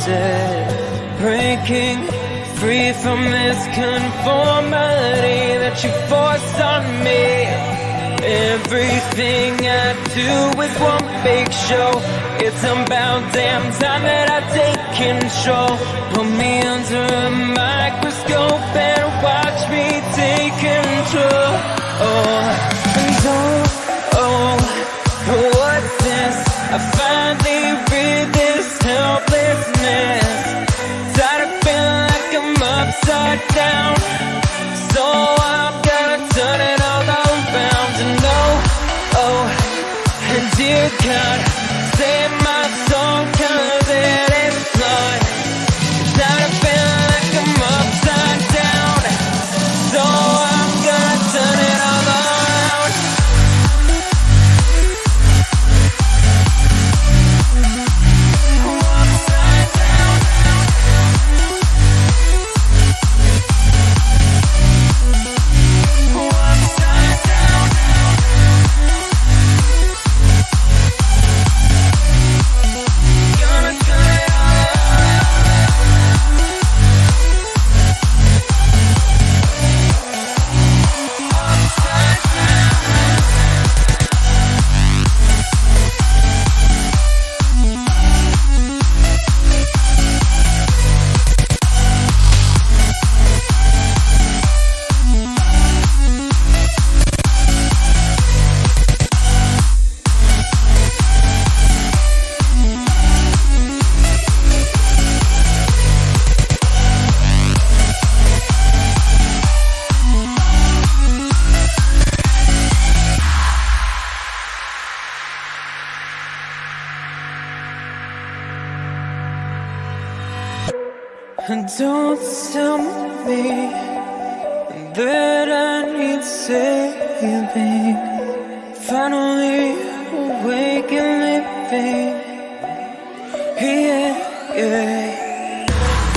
said, breaking free from this conformity that you force on me. Everything I do is one big show. It's about damn time that I take control. Put me under a microscope and watch me take control. What's this? I finally read this helplessness. Tired of feeling like I'm upside down, so I'm gonna turn it all around. And dear God, save my soul, 'cause it is flawed. Tired of feeling like I'm upside down, so I'm gonna turn it all around. Upside down. Upside down. Gonna turn it all around. Upside down. And don't tell me that I need saving. Finally awake and living. Yeah.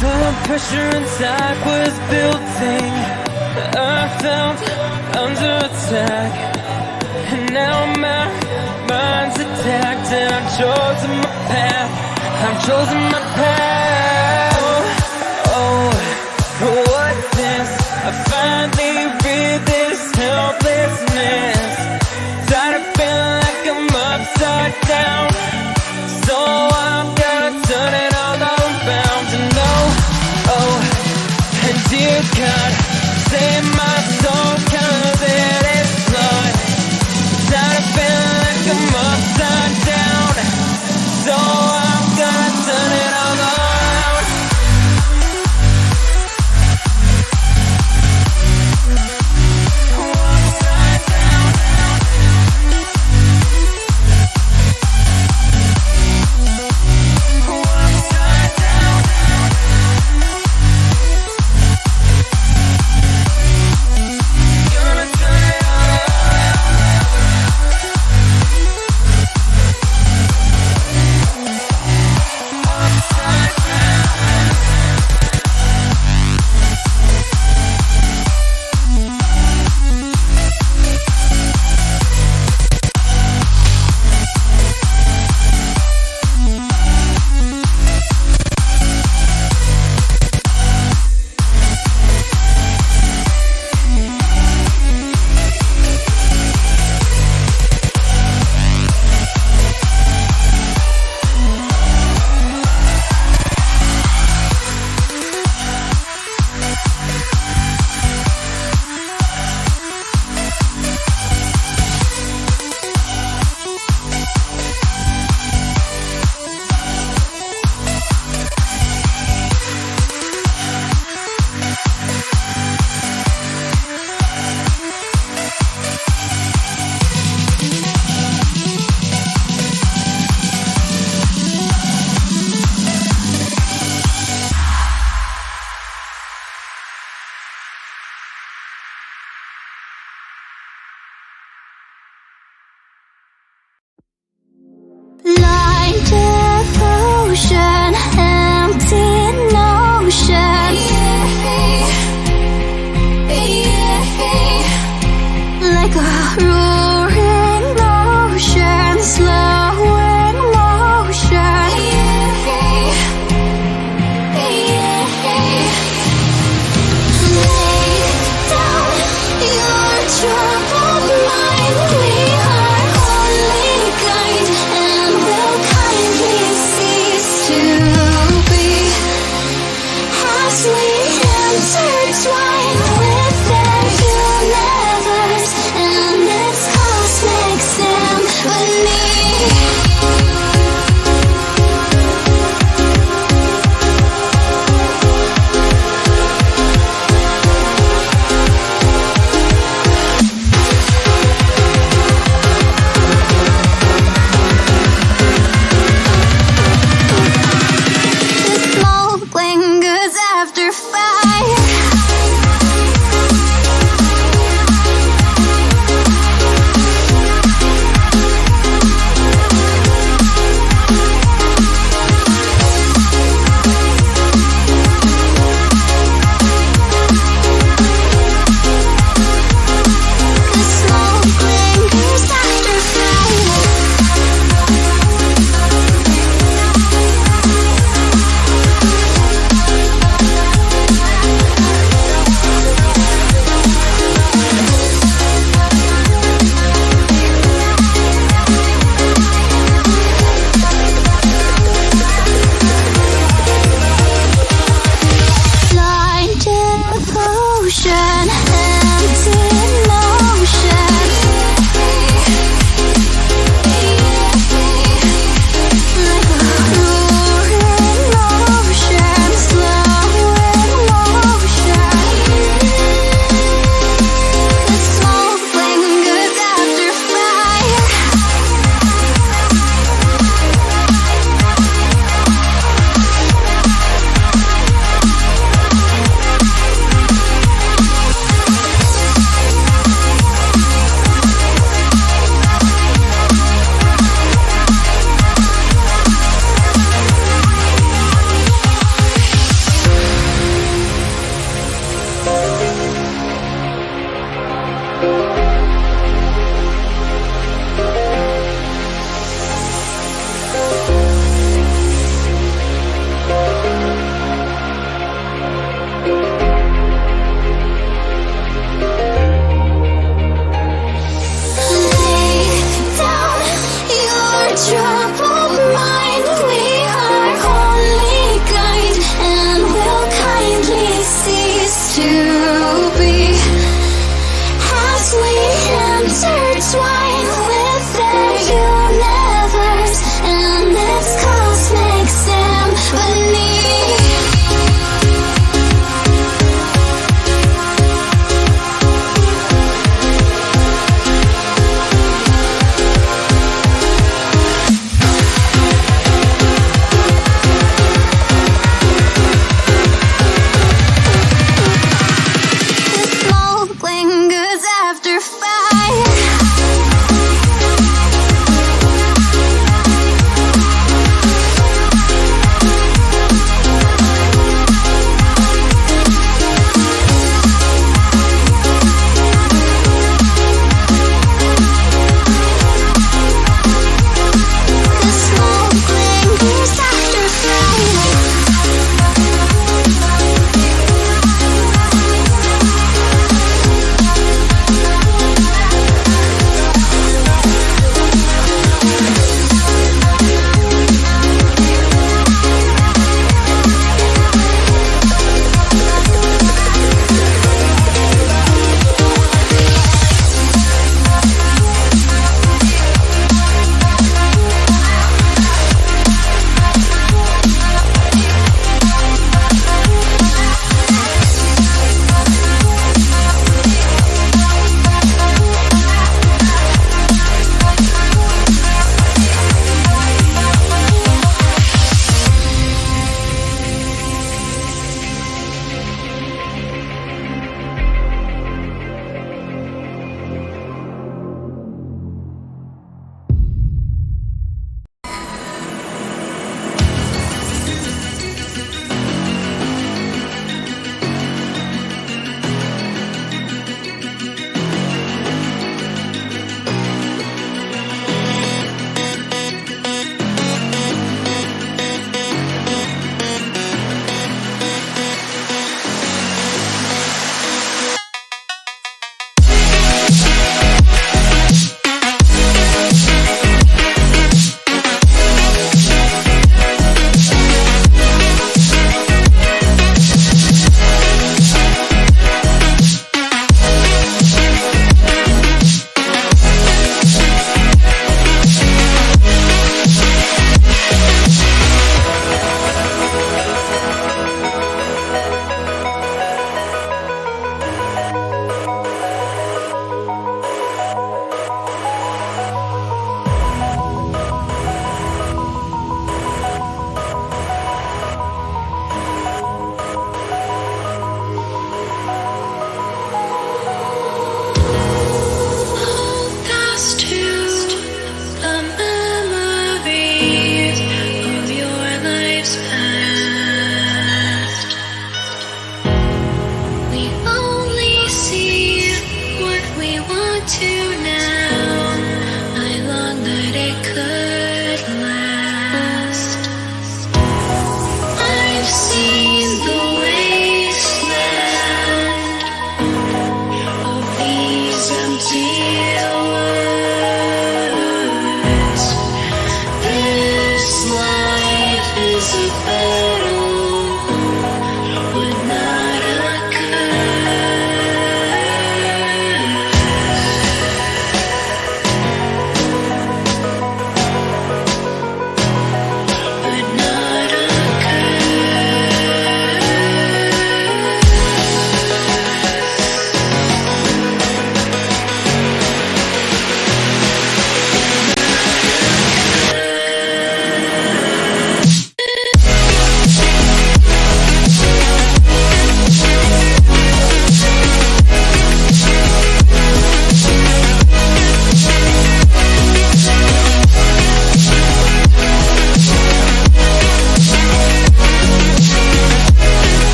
The pressure inside was building. I felt under attack, and now my mind's attacked. And I've chosen my path. I've chosen my path. What's this? I finally read this helplessness. Tired of feeling like I'm upside down, so I'm gonna turn it all around. And dear God, save my soul, 'cause it is flawed. Tired of feeling like I'm upside down, so I'm gonna turn it all around.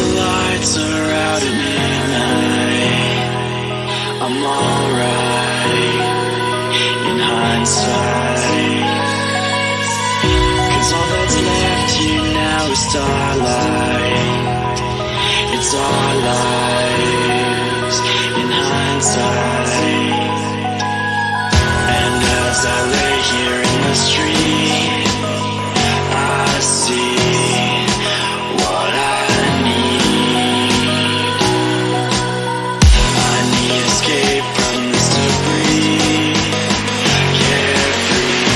lights are out at midnight, I'm alright in hindsight. 'Cause all that's left here now is starlight. It's our lives in hindsight. And as I lay here in the street, I see what I need. I need escape from this debris, carefree.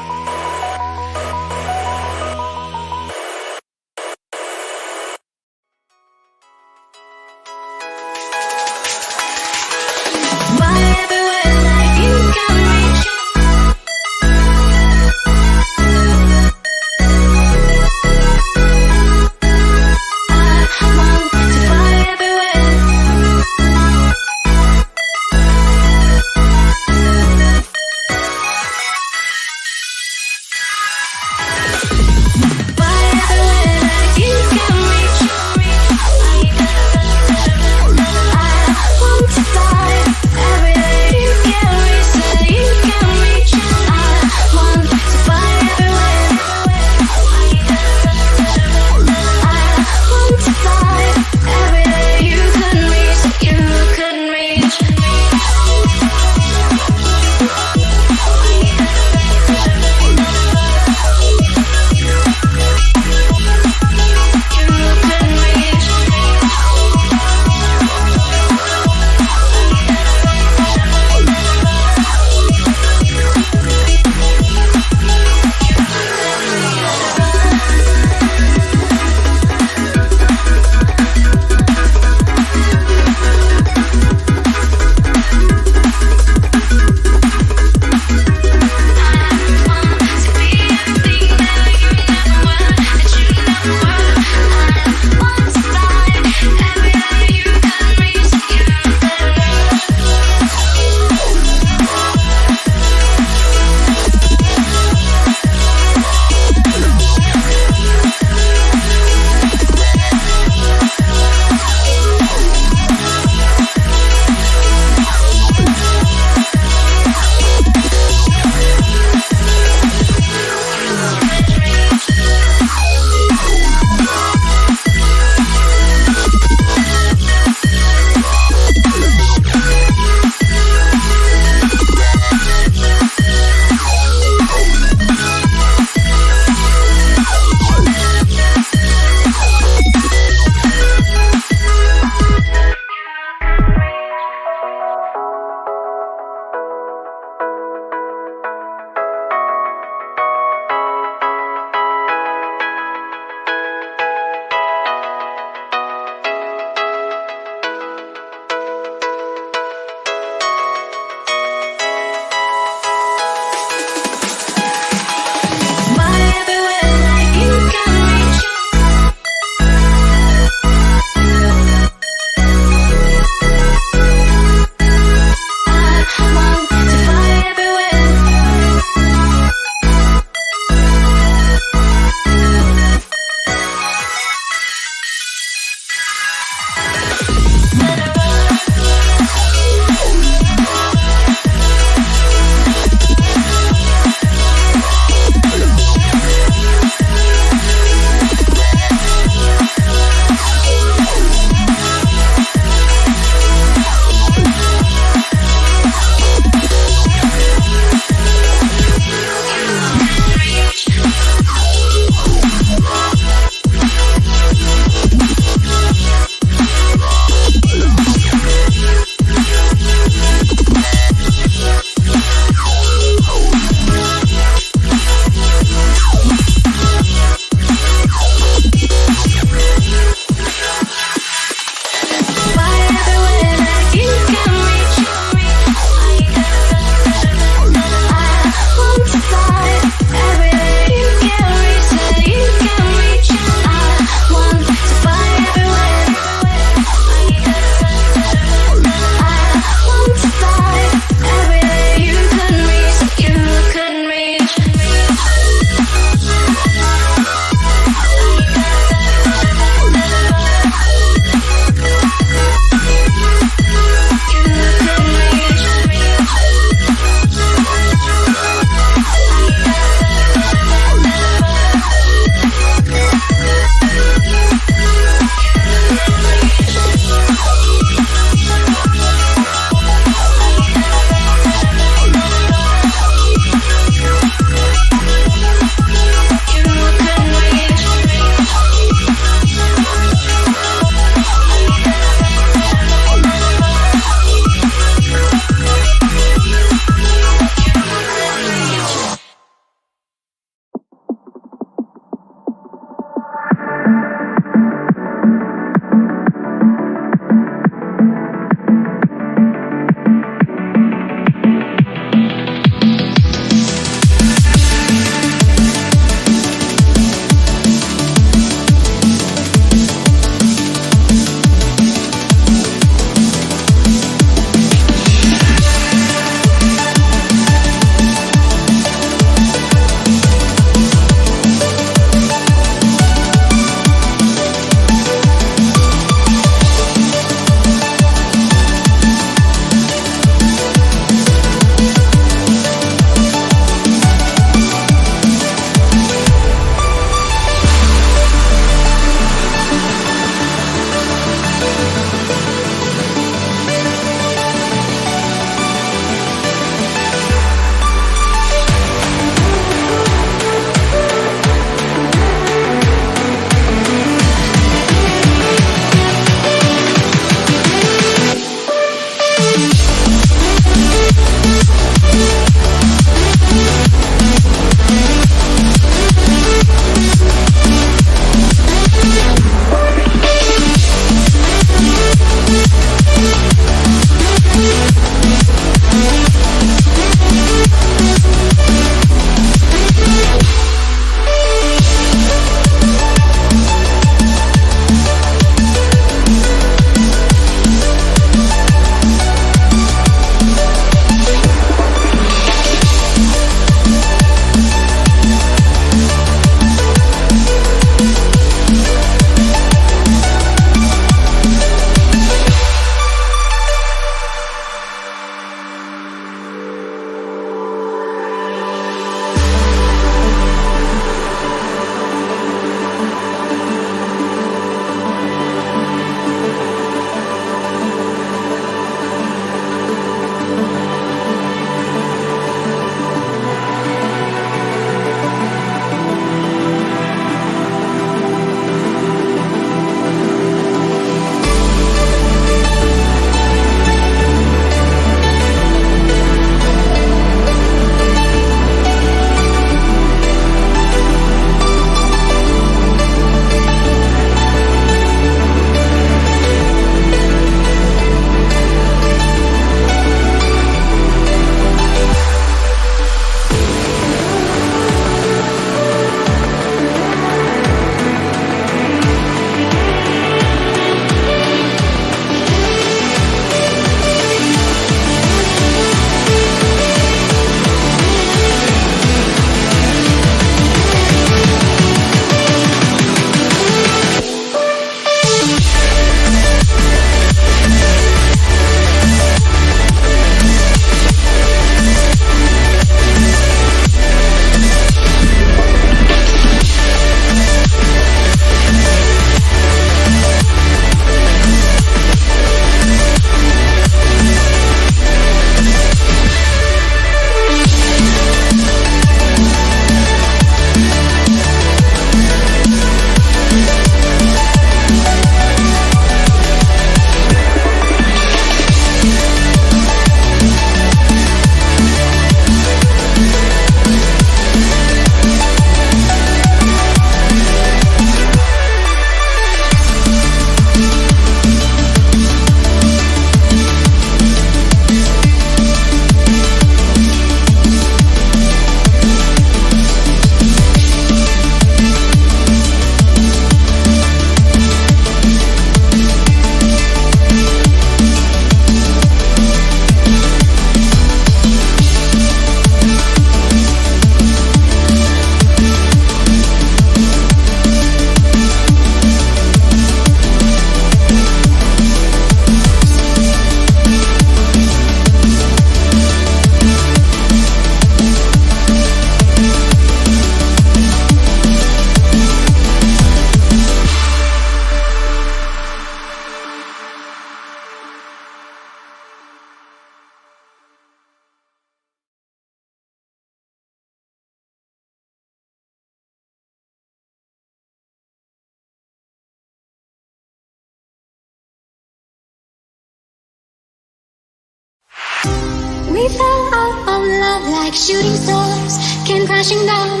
We fell out of love like shooting stars, came crashing down,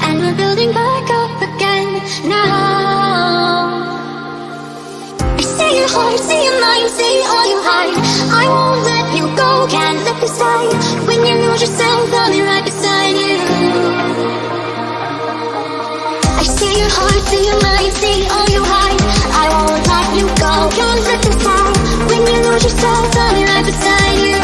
and we're building back up again now. I see your heart, see your mind, see all you hide. I won't let you go, can't let this die. When you lose yourself, I'll be right beside you. I see your heart, see your mind, see all you hide. I won't let you go, can't let this die. When you lose yourself, I'll be right beside you.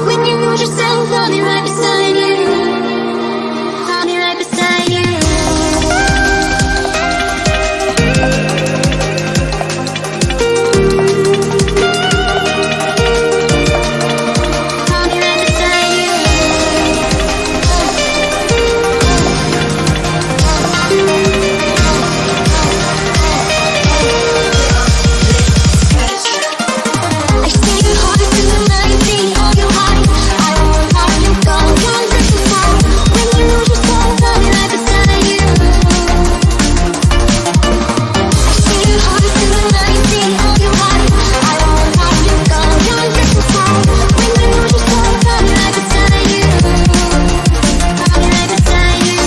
When you lose yourself, I'll be right beside you. I'll be right beside you. I'll be right beside you. I see your heart in the mind, see all you hide. I won't let you go, can't let you fall. When you lose yourself, I'll be right beside you. I see your heart in the mind, see all you hide. I won't let you go, can't let you fall. When you lose yourself, I'll be right beside you. I'll be right beside you.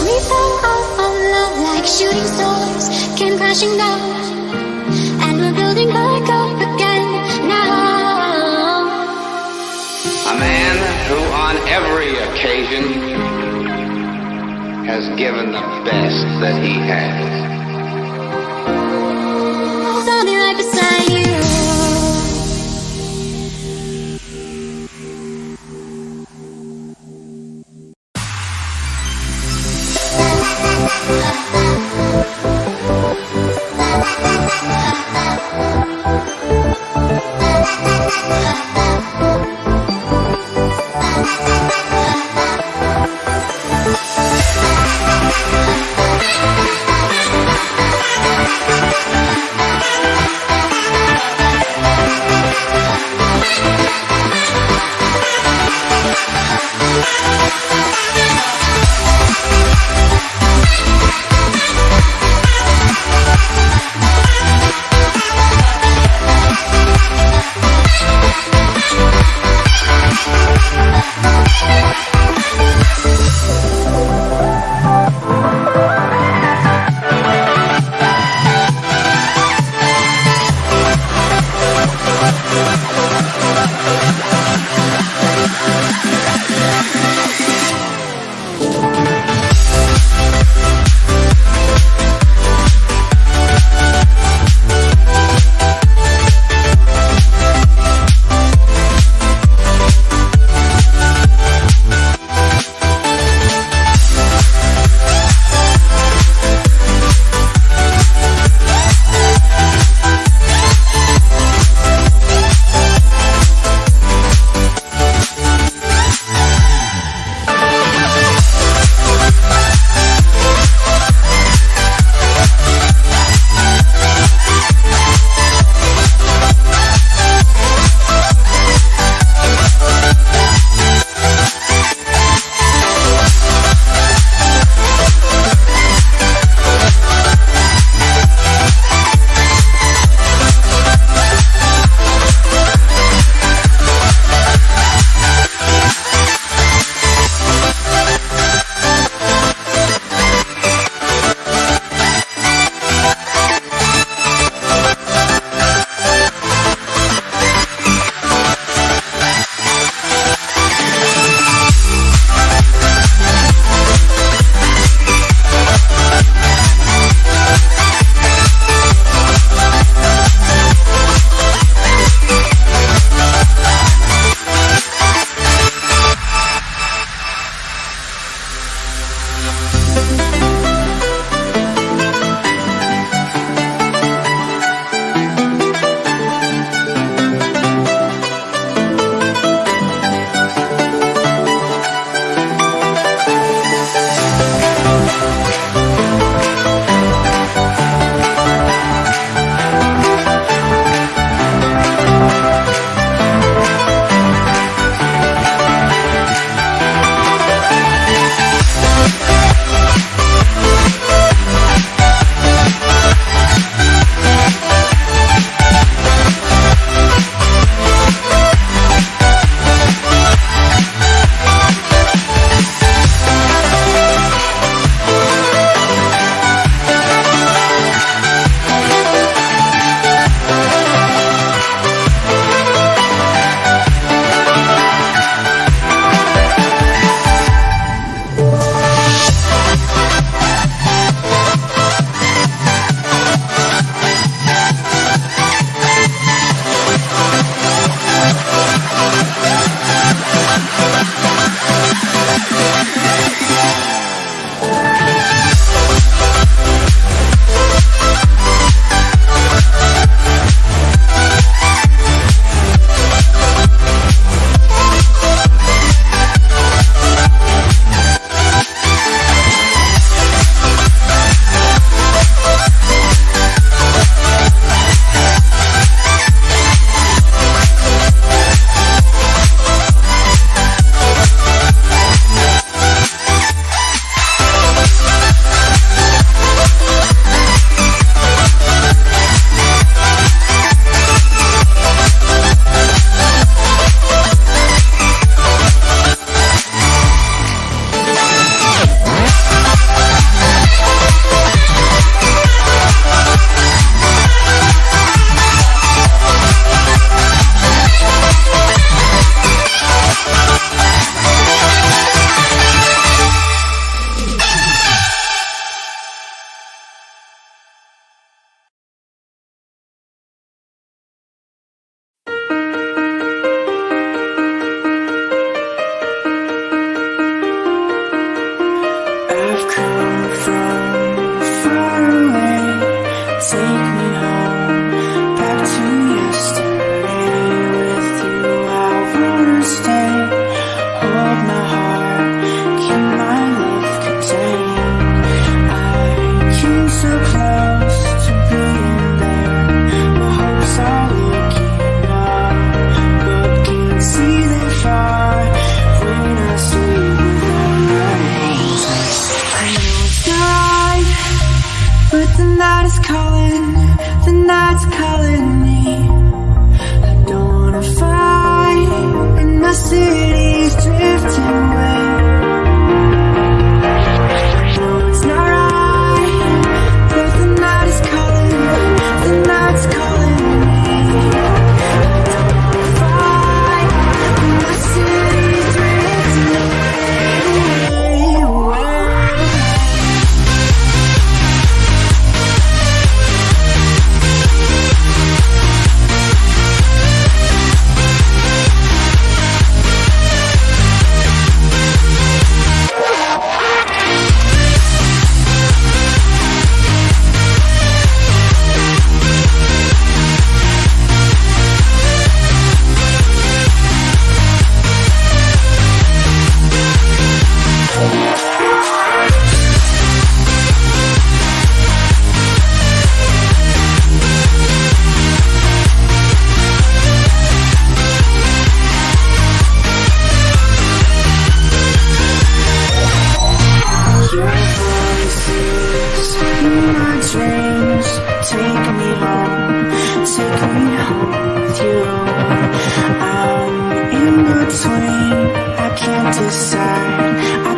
We fell out of love like shooting stars, came crashing down, and we're building back up again now. A man who on every occasion has given the best that he has. I'll be right beside you.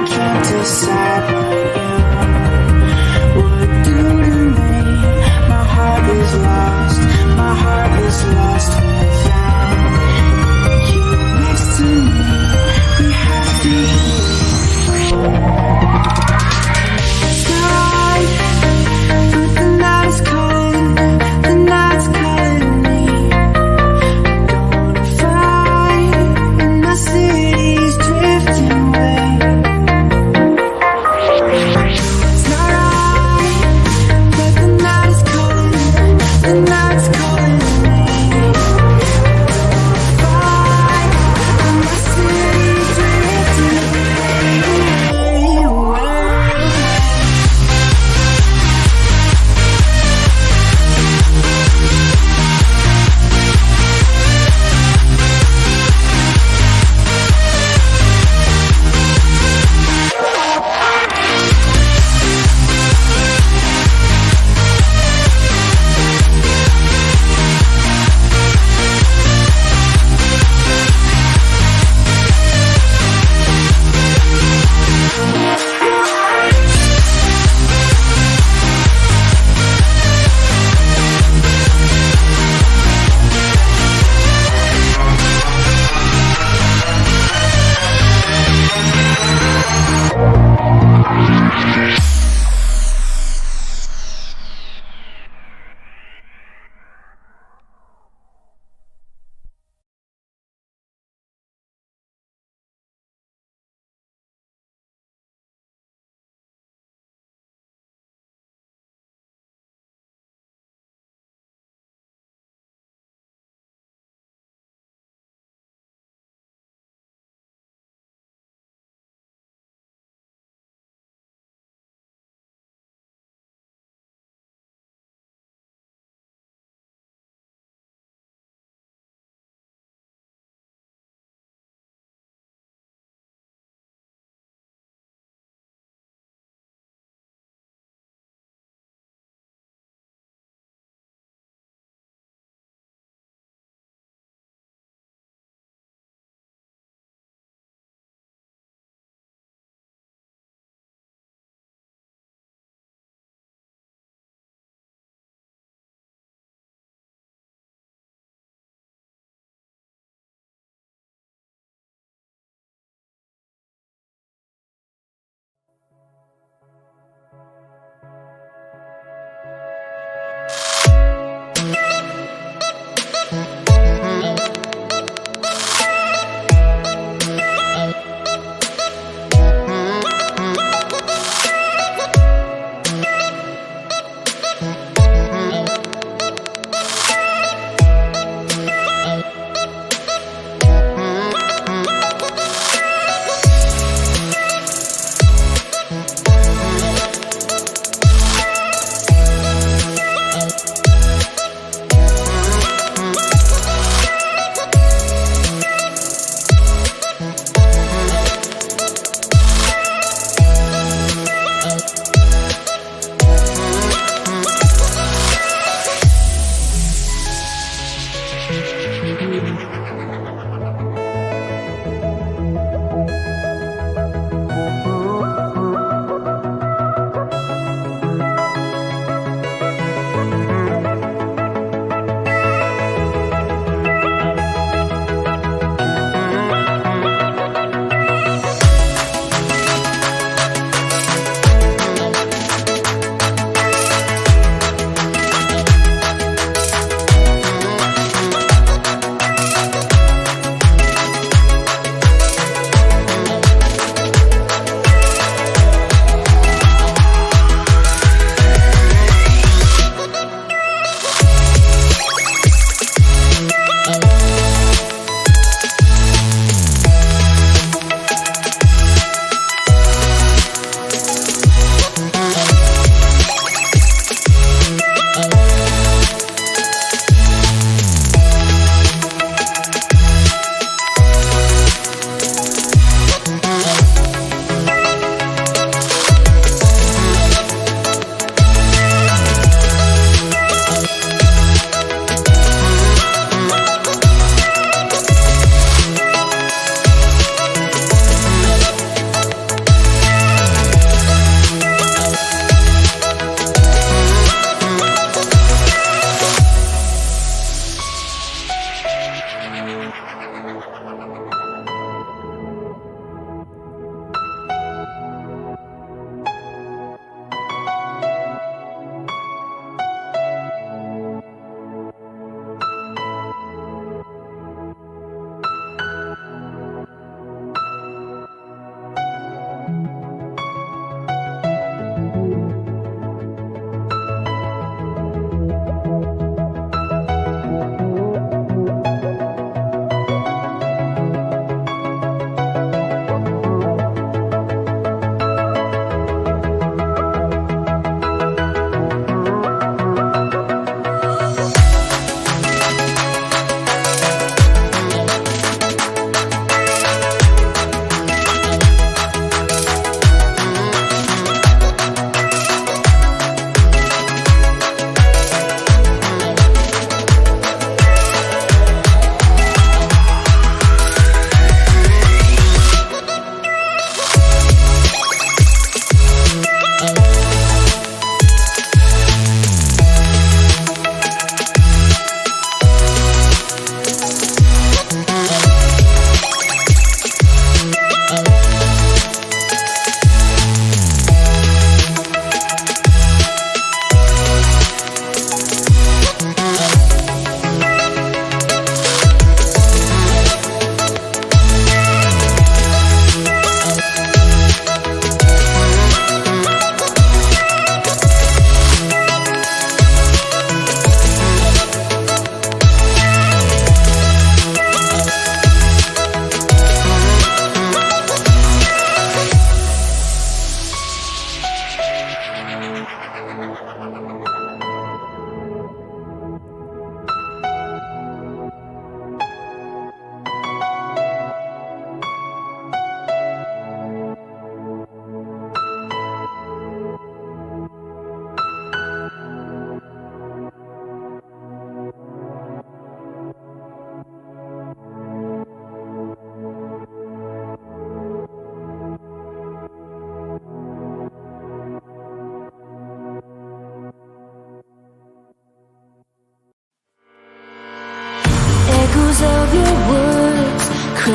can't decide what you would do to me. My heart is lost without you next to me. We have to stop, but the night's calling me. Don't wanna fight, and the city's drifting away.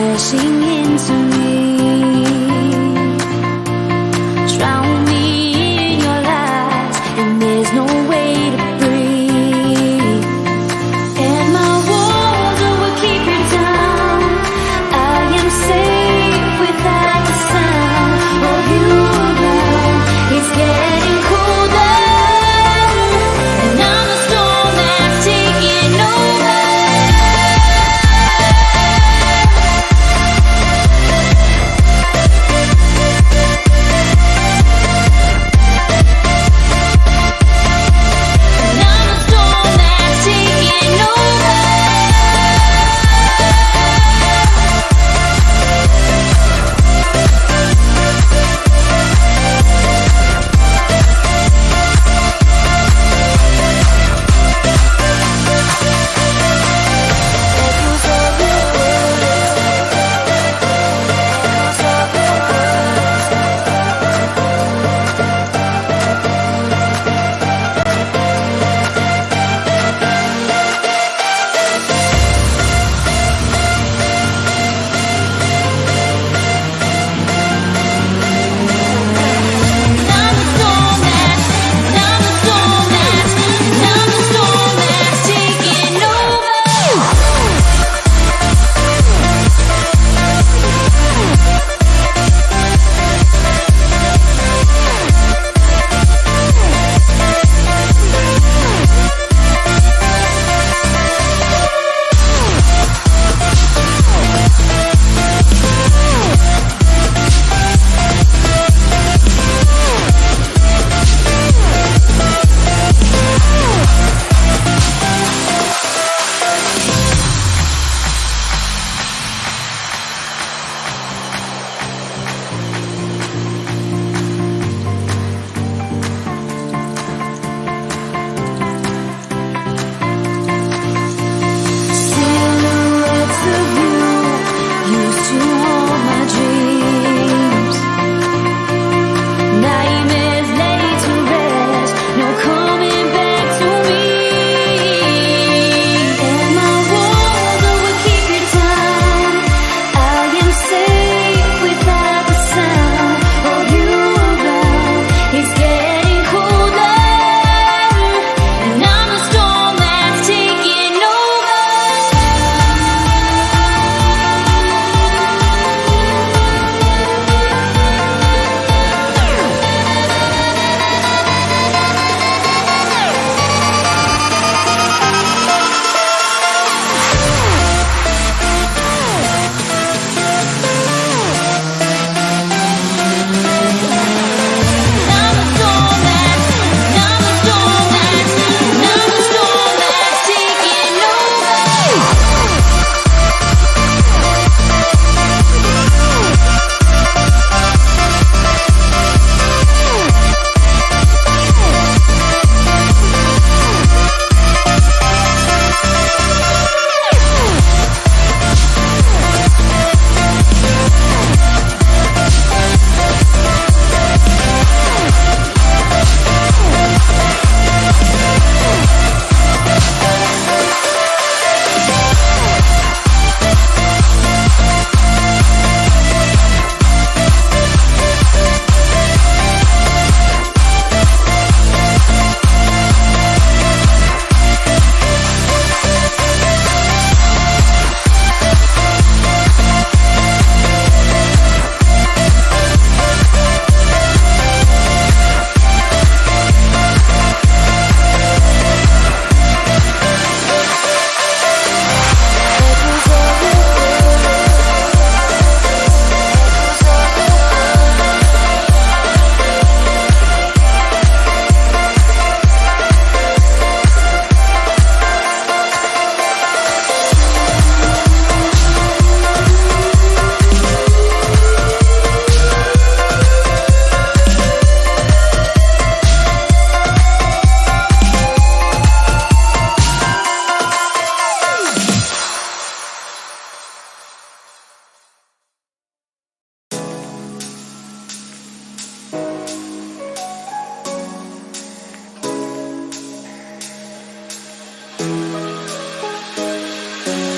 crashing into me. Drown me in your lies, and there's no way to breathe. And my walls will keep you down. I am safe without the sound of you around. It's getting colder, and I'm the storm that's taking over.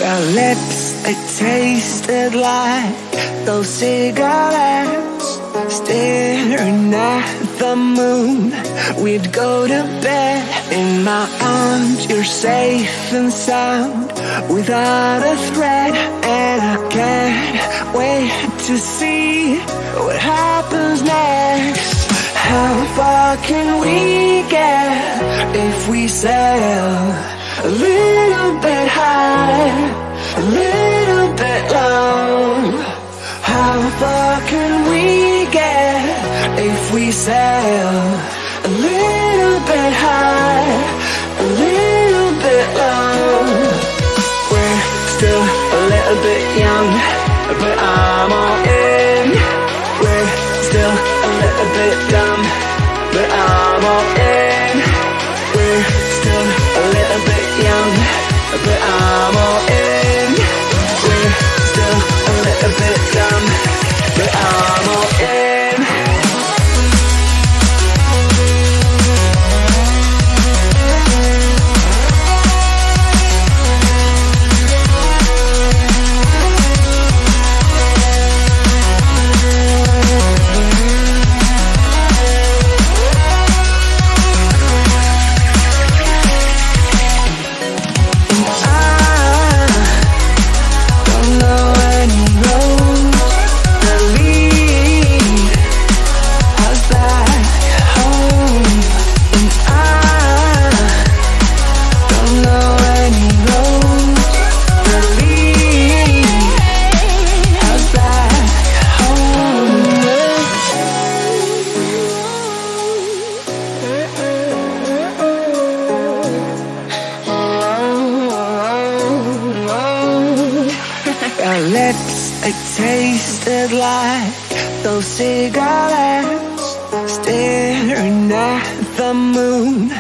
Our lips it tasted like those cigarettes. Staring at the moon, we'd go to bed. In my arms, you're safe and sound, without a threat. And I can't wait to see what happens next. How far can we get if we sail a little bit high, a little bit low? How far can we get if we sail a little bit high, a little bit low? We're still a little bit young, but I'm all in. We're still a little bit dumb, but I'm all in. We're still a little bit young, but I'm all in. We're still a little bit dumb, but I'm all in. Our lips, it tasted like those cigarettes. Staring at the moon,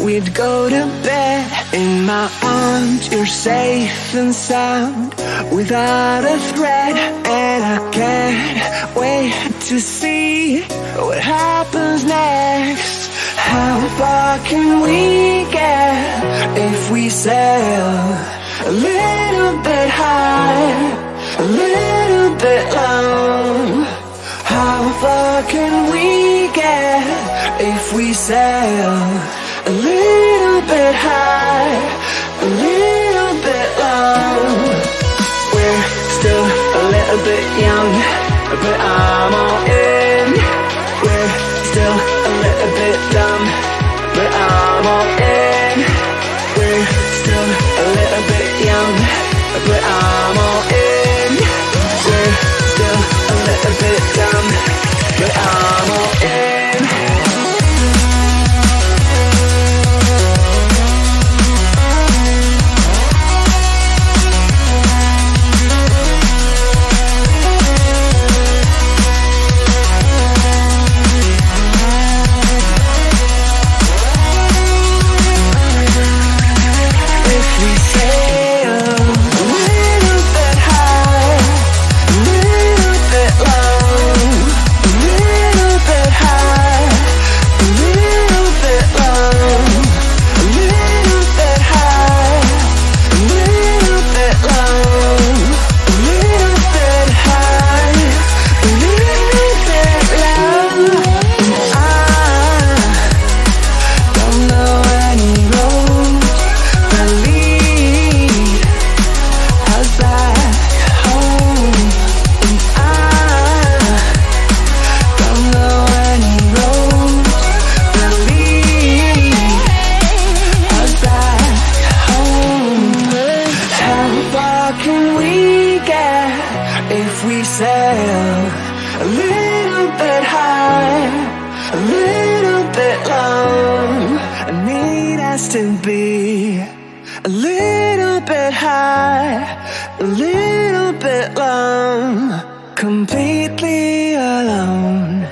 we'd go to bed. In my arms, you're safe and sound, without a threat. And I can't wait to see what happens next. How far can we get if we sail a little bit high, a little bit low? How far can we get if we sail a little bit high, a little bit low? We're still a little bit young, but I'm all in. We're still a little bit dumb, but I'm all in. We're still a little bit young, but I'm all in. We're still a little bit dumb, but I'm all in. If we sail a little bit high, a little bit low, I need us to be a little bit high, a little bit low, completely alone.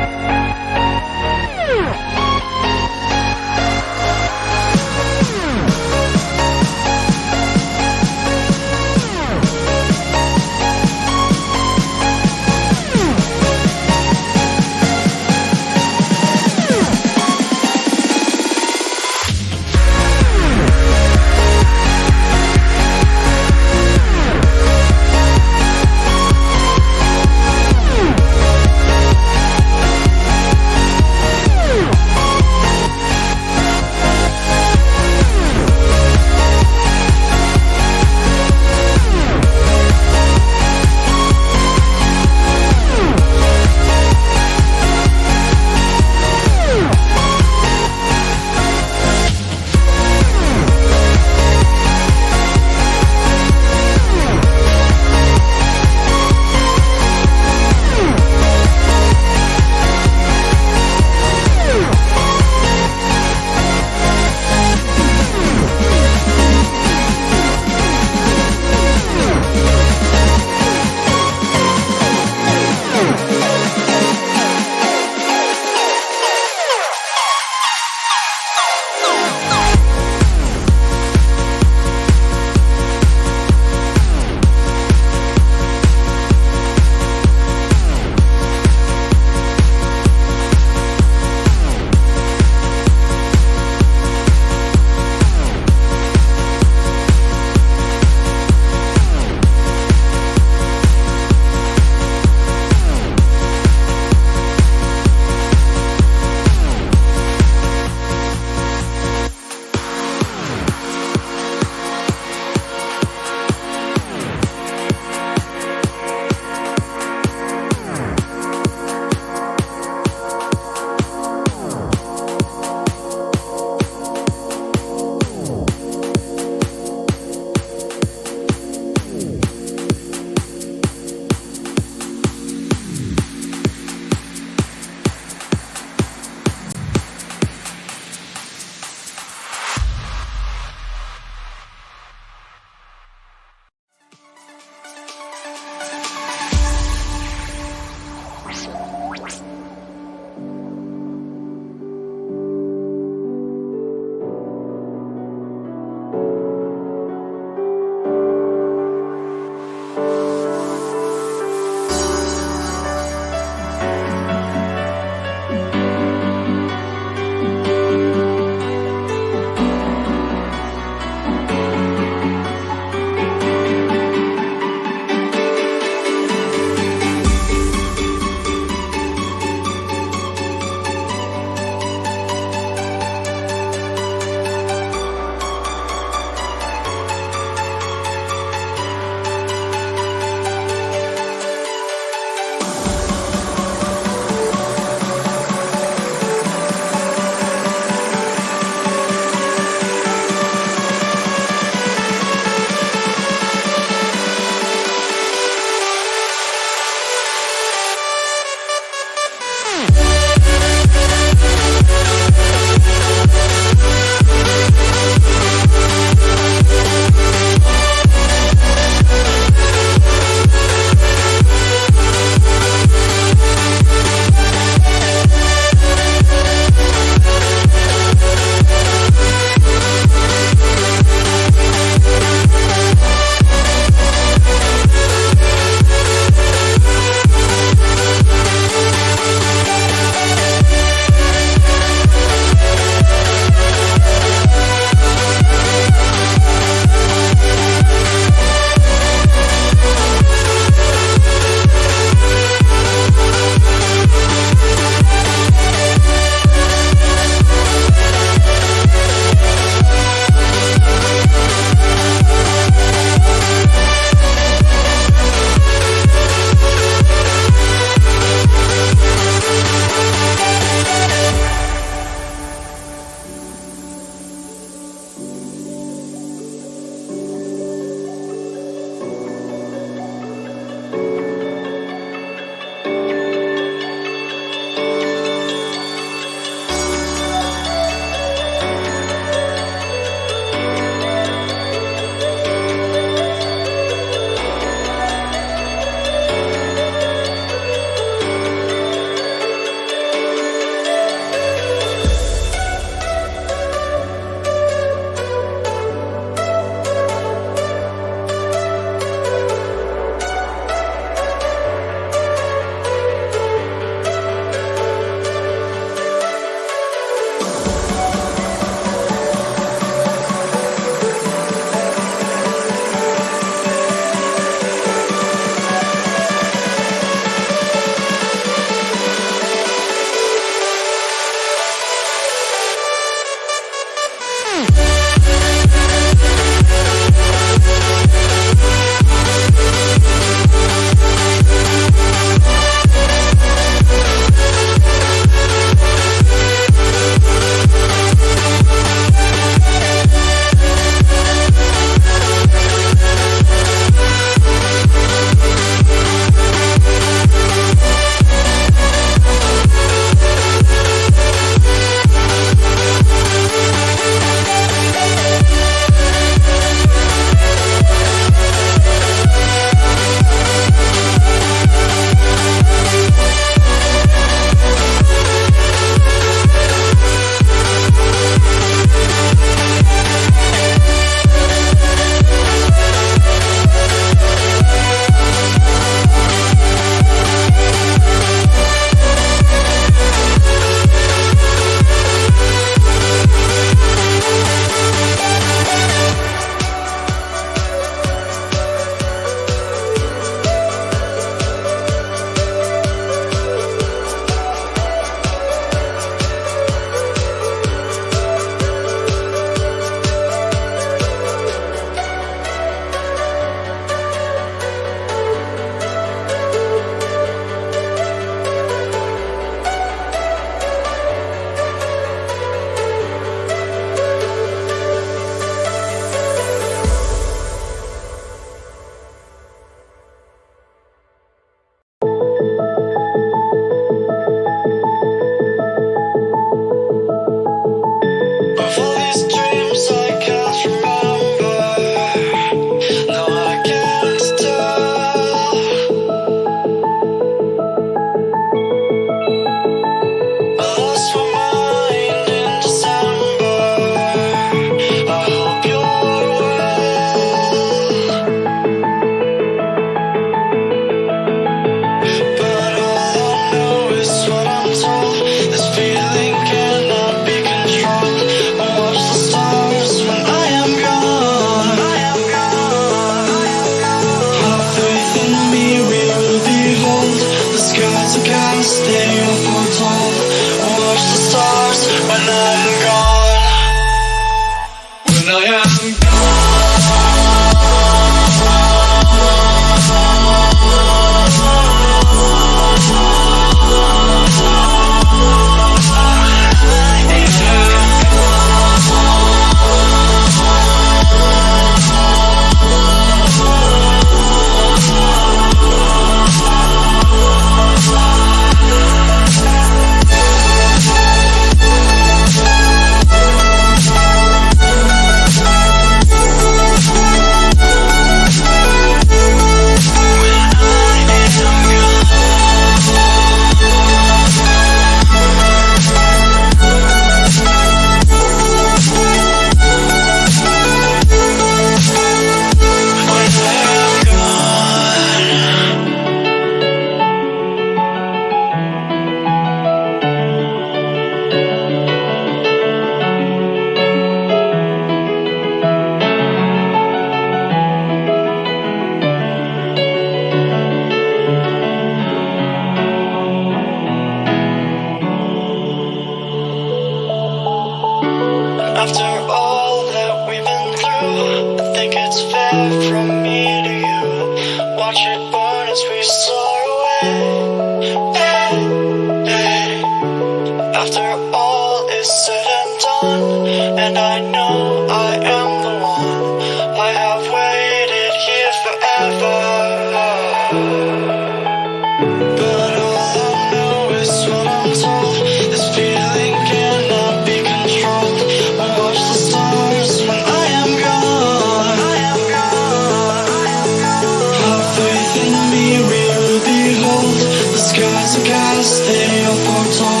within your portal.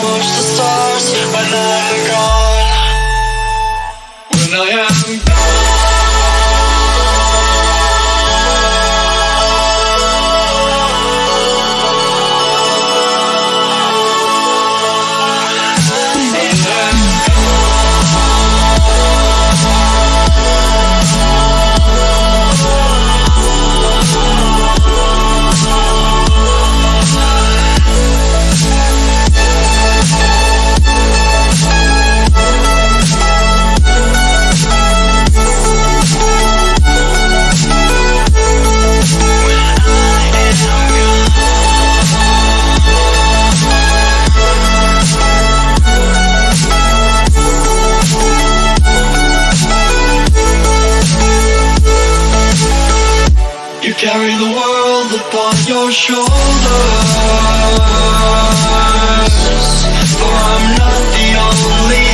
Watch the stars when I'm gone. When I am gone. You carry the world upon your shoulders, for I'm not the only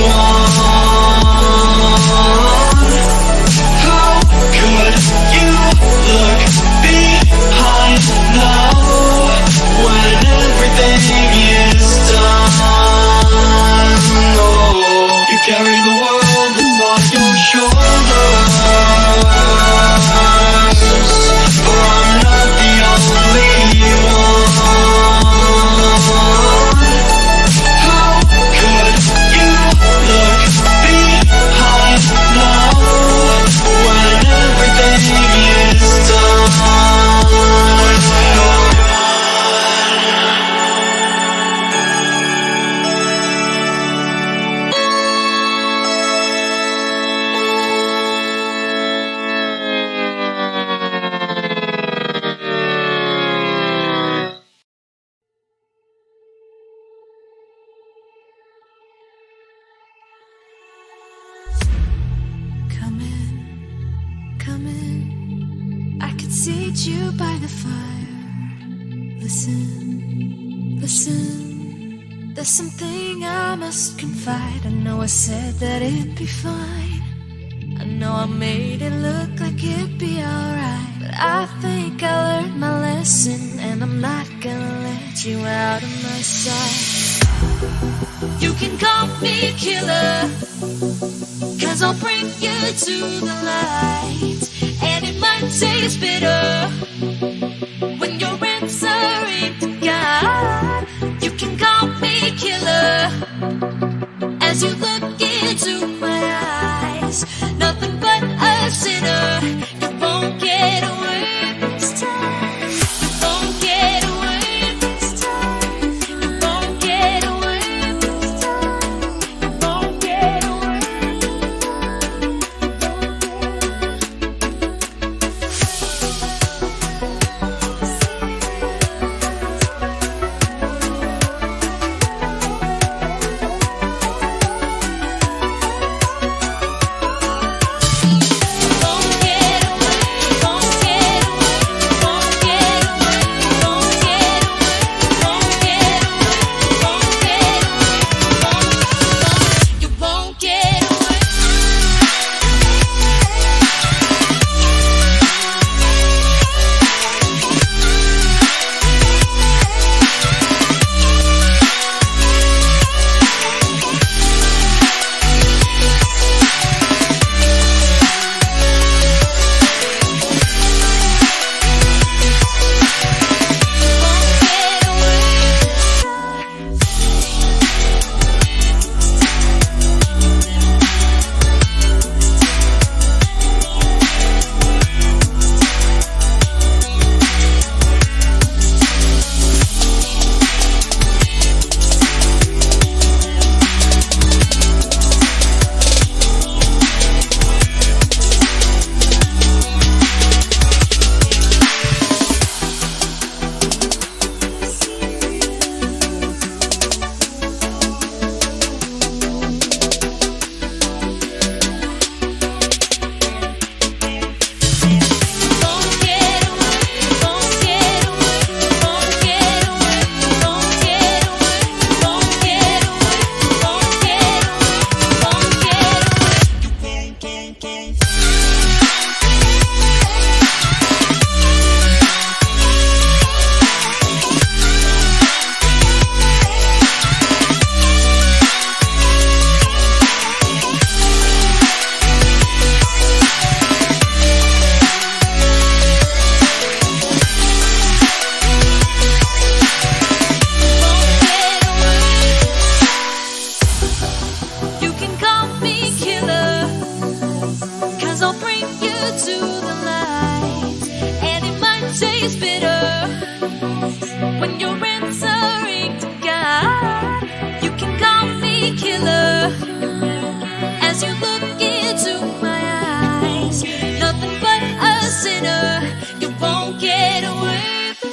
one. How could you look behind now, when everything is done? Oh, you carry the world upon your shoulders, for I'm not the only one. How could you look behind now, when everything is done? Come in, I could seat you by the fire. Listen, there's something I must confide. I know I said that it'd be fine. I know I made it look like it'd be alright, but I think I learned my lesson, and I'm not gonna let you out of my sight. You can call me killer, 'cause I'll bring you to the light. And it might taste bitter when your answering to God. You can call me killer as you look into my eyes. Nothing but a sinner. You won't get away this time. You won't get away this time. You won't get away this time. You won't get away.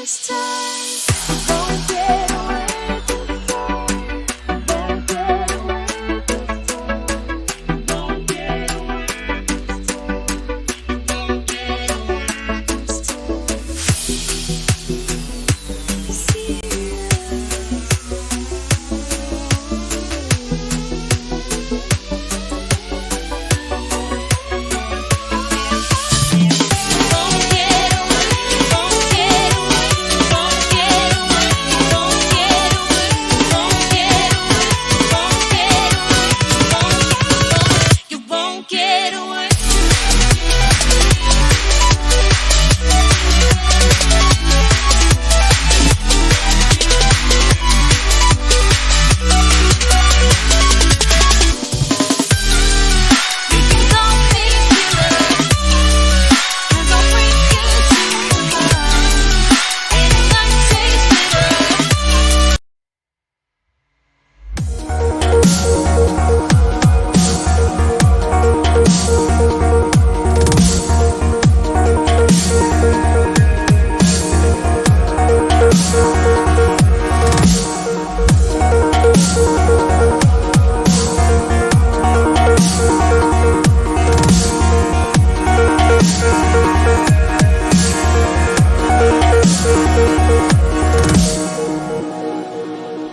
this time. Don't get away this time. Don't get away this time. Don't get away this time. Don't get away this time. See you.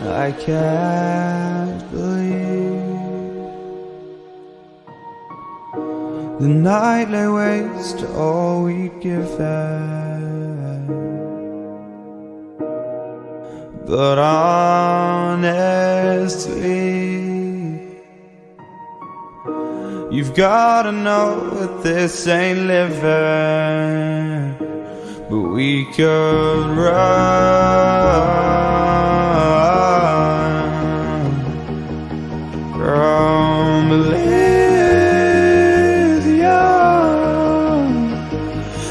I can't believe the night lay waste to all we'd given. But honestly, you've gotta know that this ain't living. But we could run from Elysium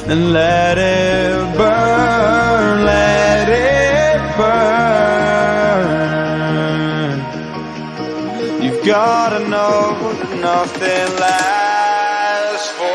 and let it burn, let it burn. You've gotta know that nothing lasts forever.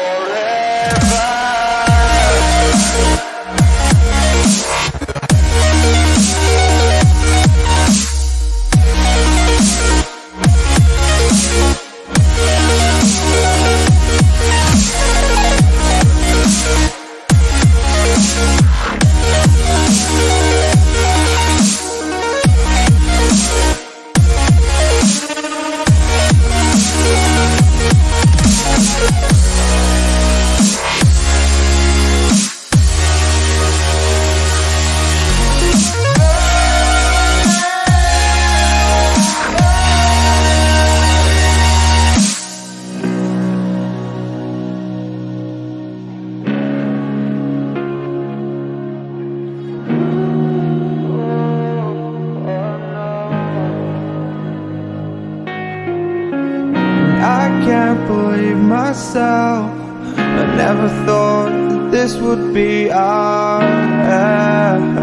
I can't believe myself. I never thought that this would be our end,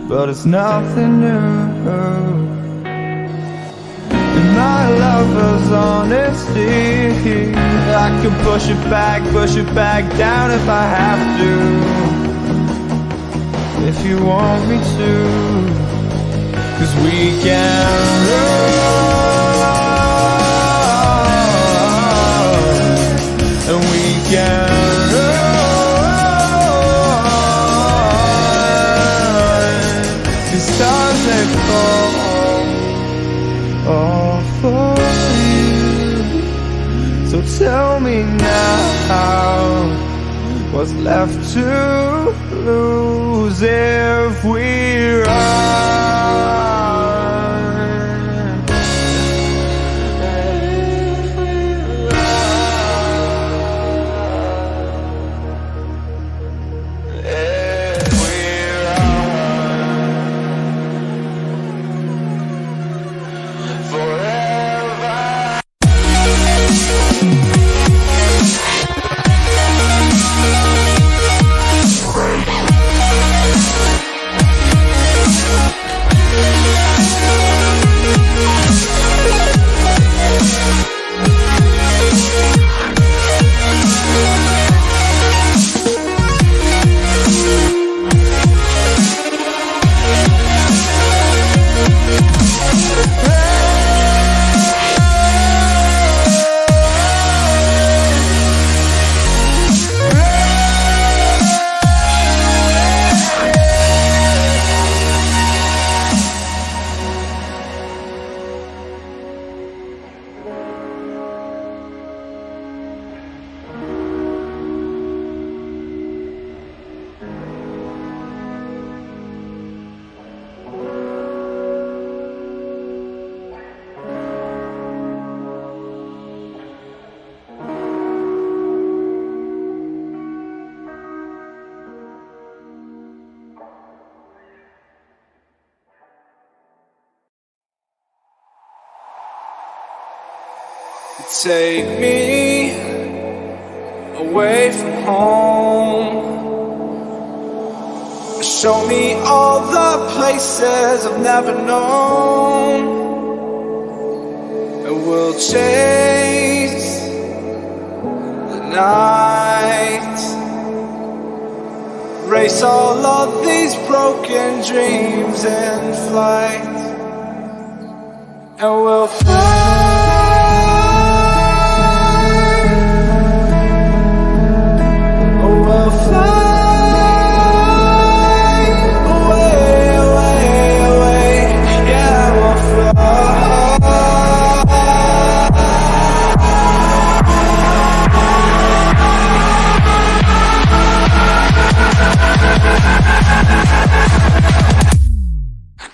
but it's nothing new. And my lover's honesty, I can push it back down if I have to. If you want me to, 'cause we can run. And we can run. The stars they fall all for you. So tell me now, what's left to lose if we run? Take me away from home. Show me all the places I've never known. And we'll chase the night, race all of these broken dreams in flight. And we'll fly. We'll fly away, away, away. Yeah, we'll fly.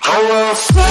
I will fly.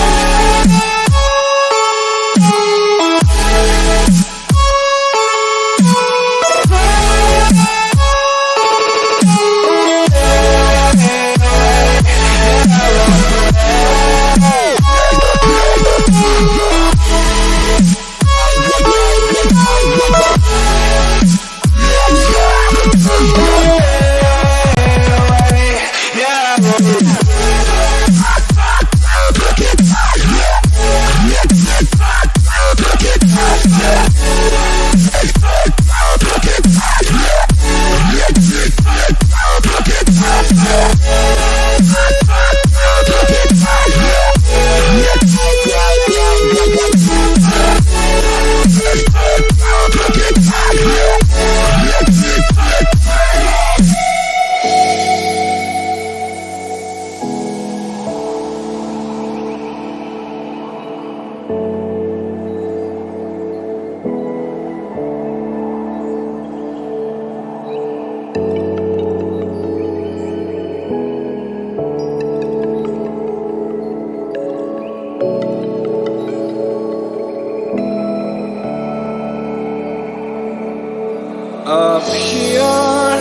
Up here,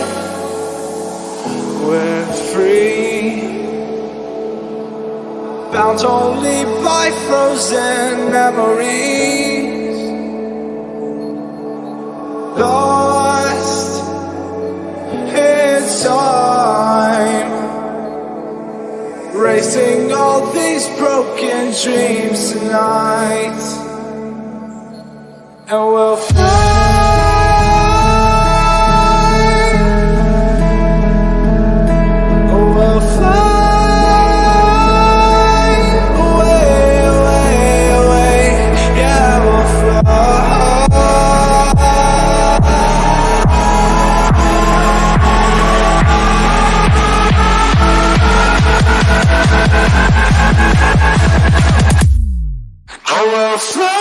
we're free, bound only by frozen memories, lost in time, racing all these broken dreams tonight. And we'll fly. We'll fly away, away, away. Yeah, we'll fly. I will fly.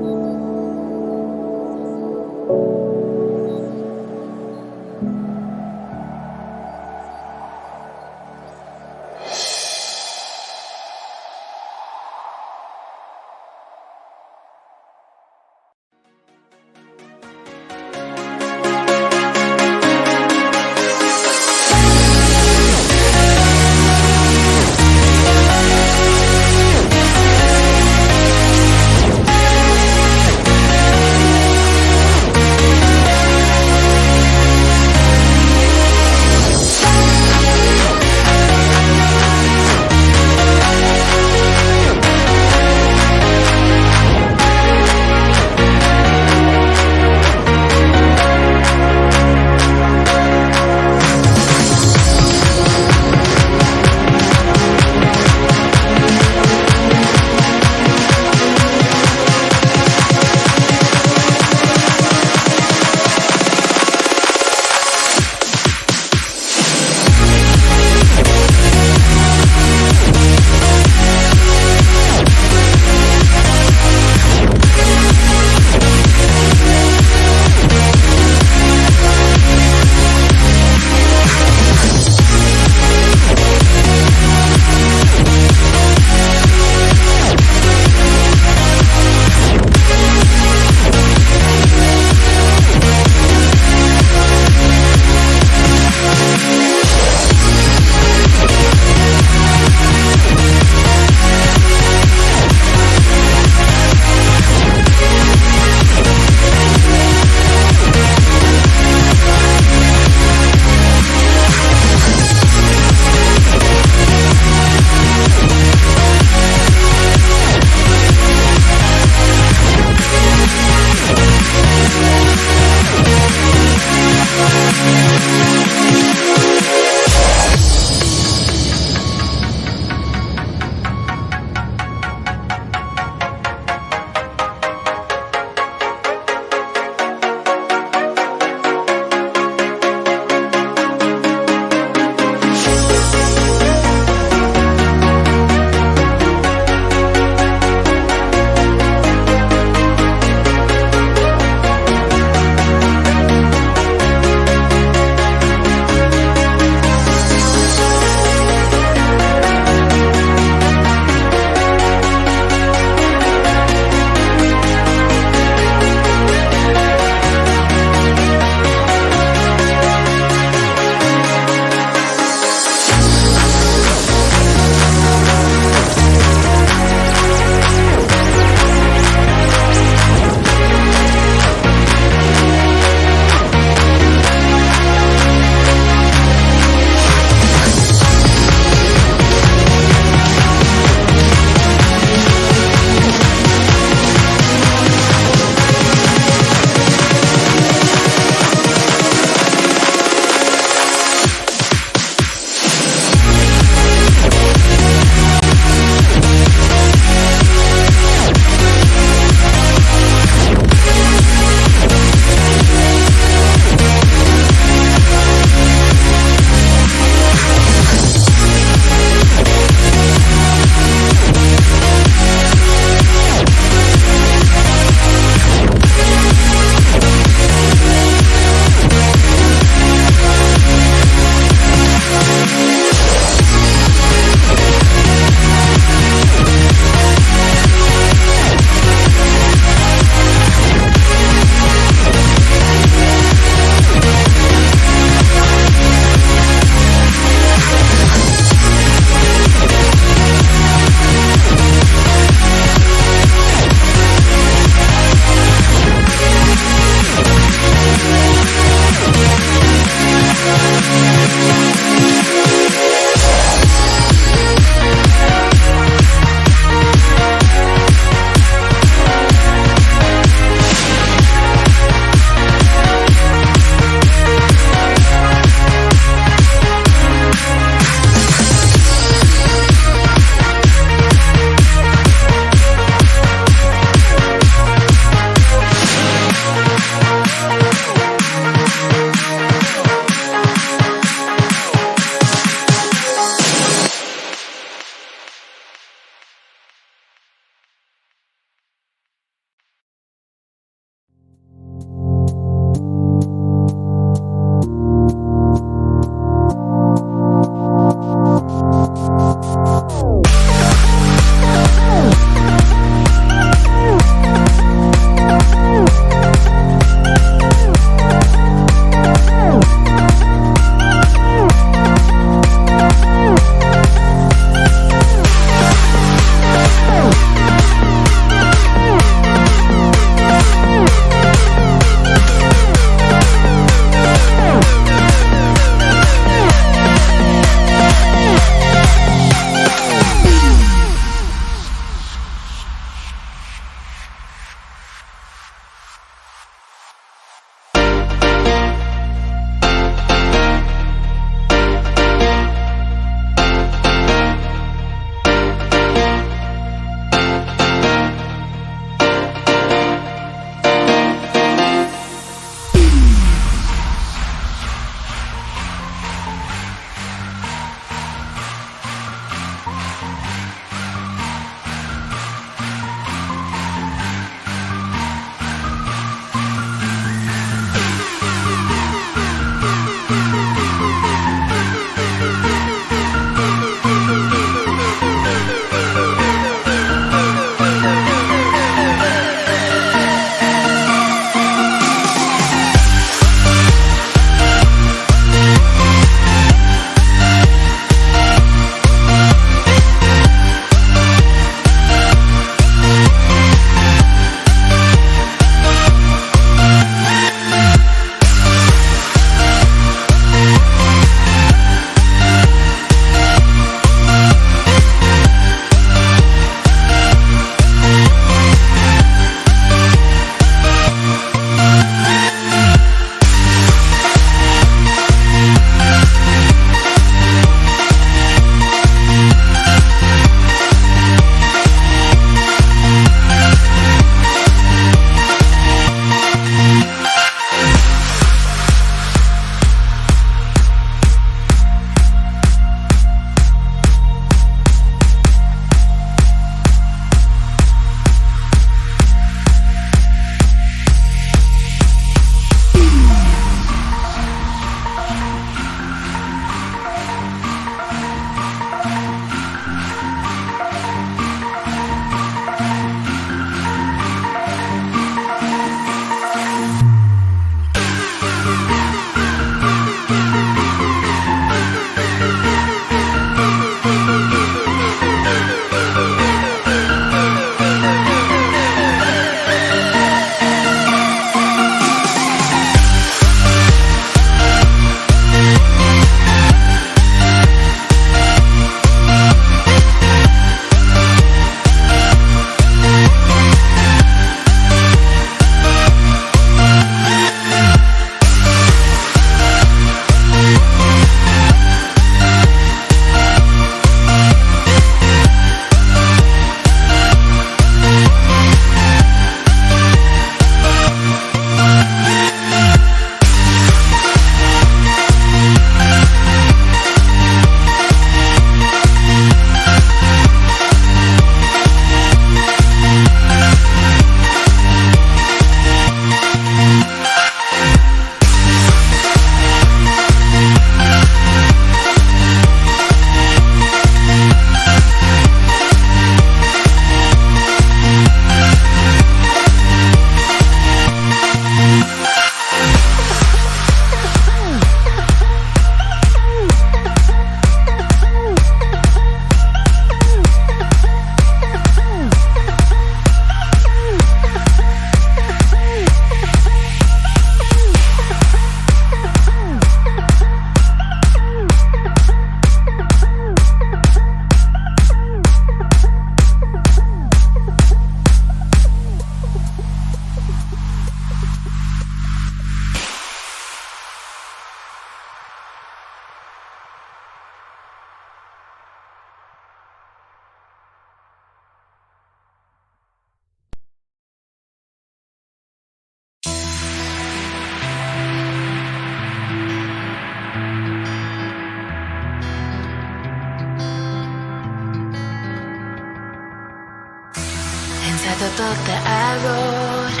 Inside the book that I wrote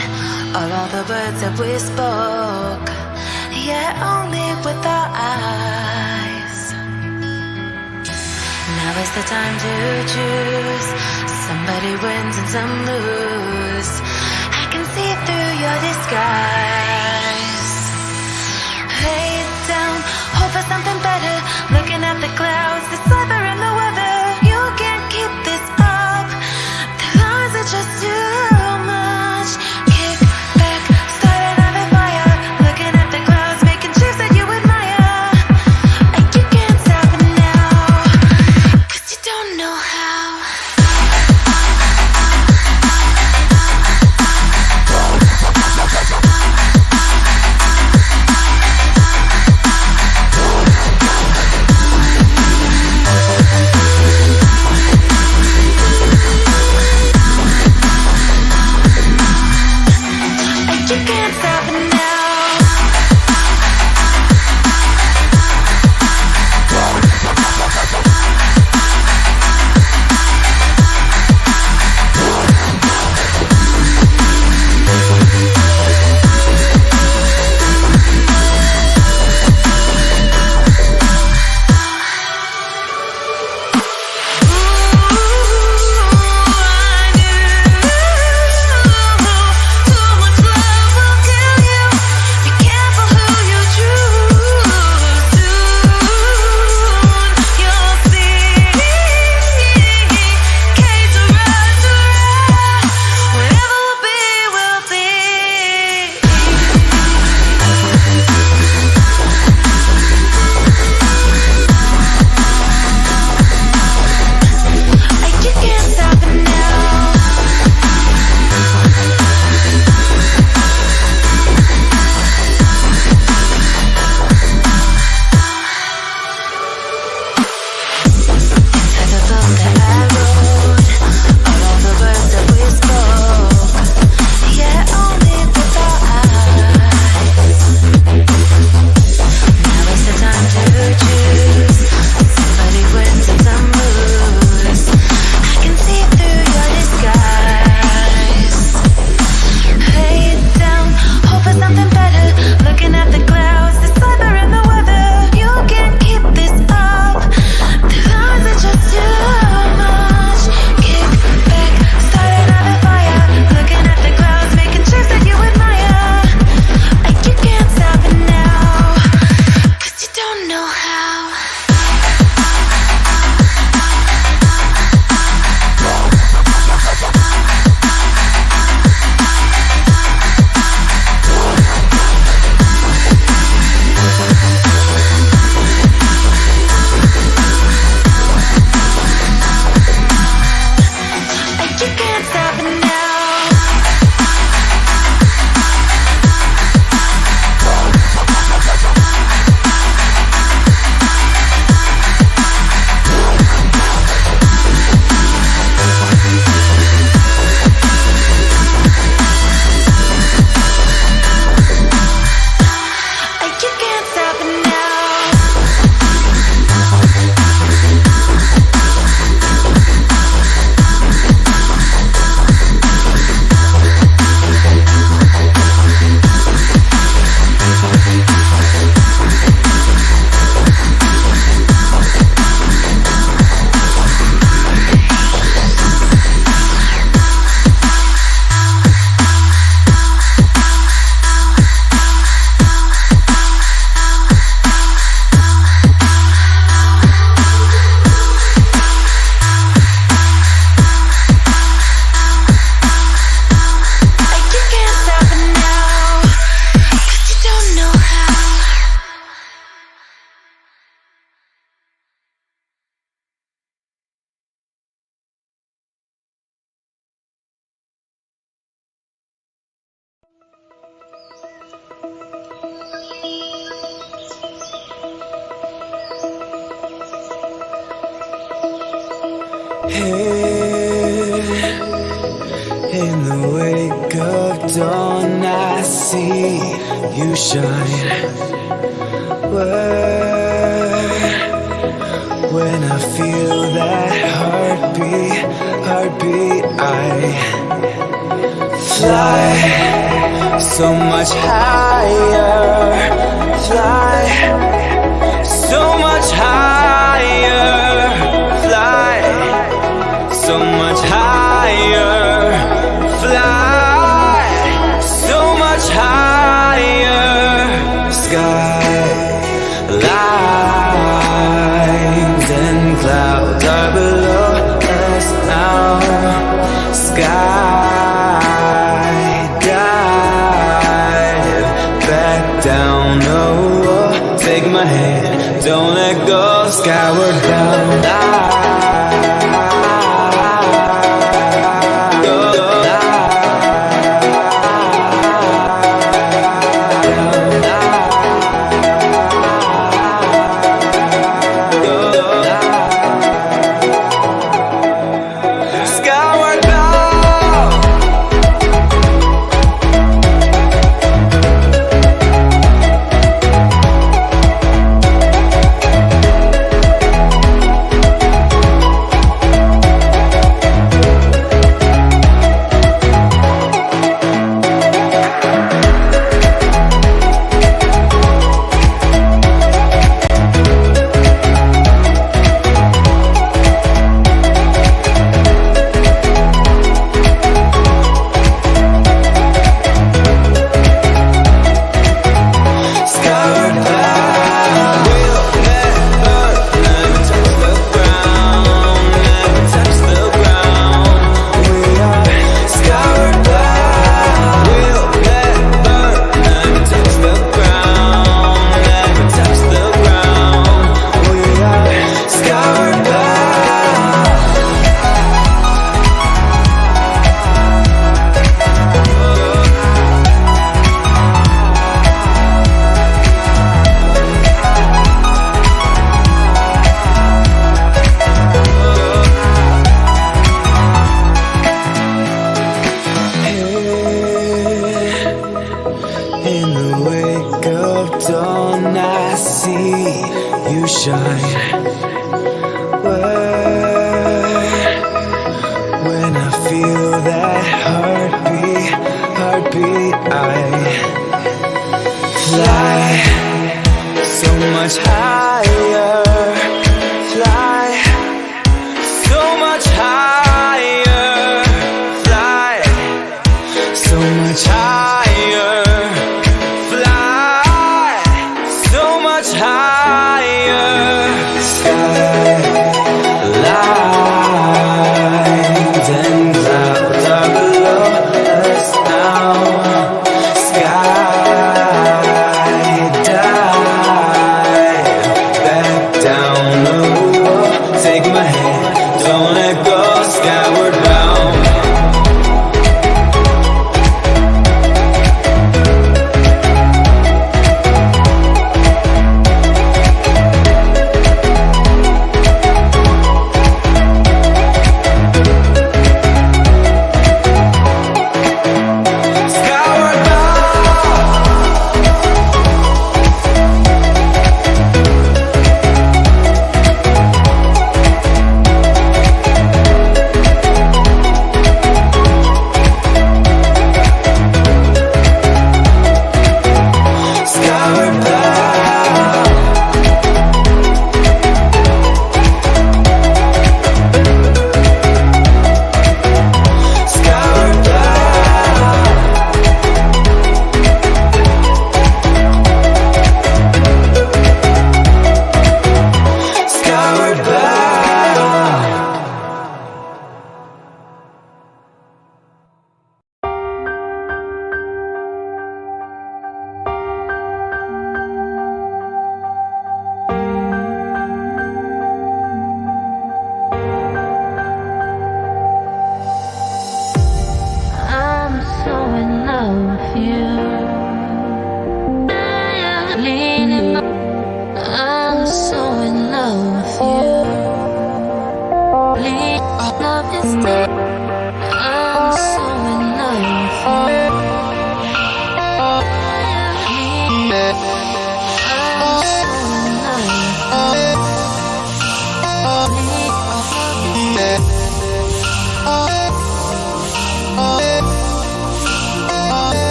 are all the words that we spoke, yet only with our eyes. Now is the time to choose. Somebody wins and some lose. I can see through your disguise. Lay it down, hope for something better. Looking at the clouds, the sliver in the weather. You can't keep this up. The lies are just too much. Kick back, start another fire. Looking at the clouds, making shapes that you admire. And you can't stop it now, 'cause you don't know how. You can't stop it now. In the wake of dawn, I see you shine. Where When I feel that heartbeat, I fly so much higher, fly so much higher, fly so much higher, fly so much higher. Skylines and clouds are below us now. Sky dive back down. Oh, take my hand, don't let go. Skyward bound. In the wake of dawn, I see you shine. When I feel that heartbeat, I fly so much higher, fly so much higher, fly so much higher, fly so much higher. Skylines and clouds are below us now. Sky dive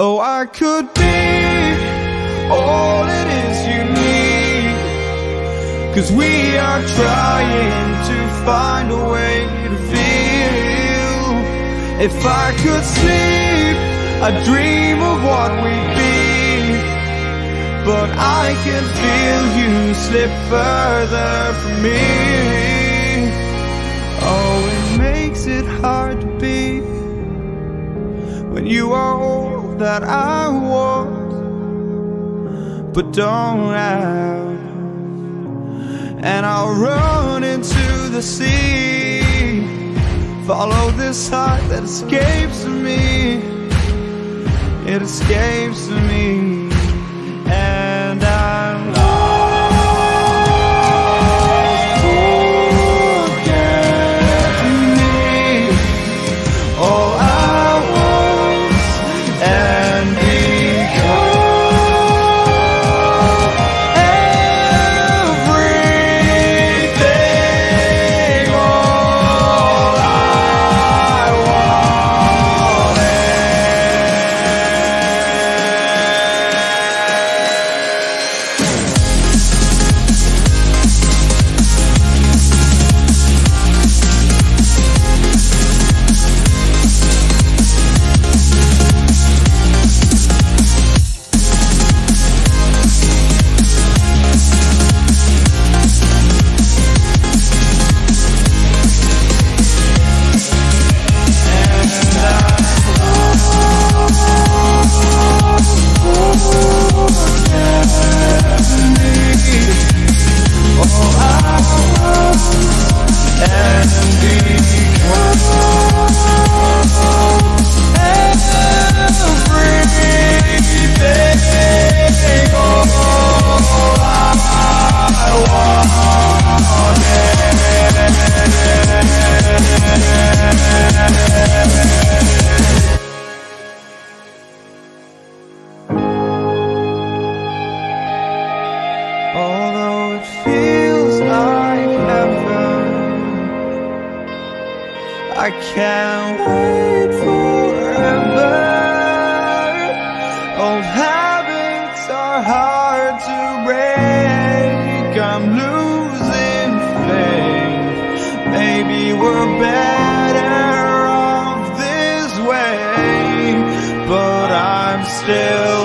Oh, I could be all it is you need, 'cause we are trying to find a way to feel. If I could sleep, I'd dream of what we'd be, but I can feel you slip further from me. Oh, it makes it hard to be when you are all that I want but don't have. And I'll run into the sea, follow this heart that escapes me. It escapes me, and I'm lost. Forget me, all I was and become everything, all I wanted. Although it feels like heaven, I can't wait forever. Old habits are hard to break. I'm losing faith. Maybe we're better off this way, but I'm still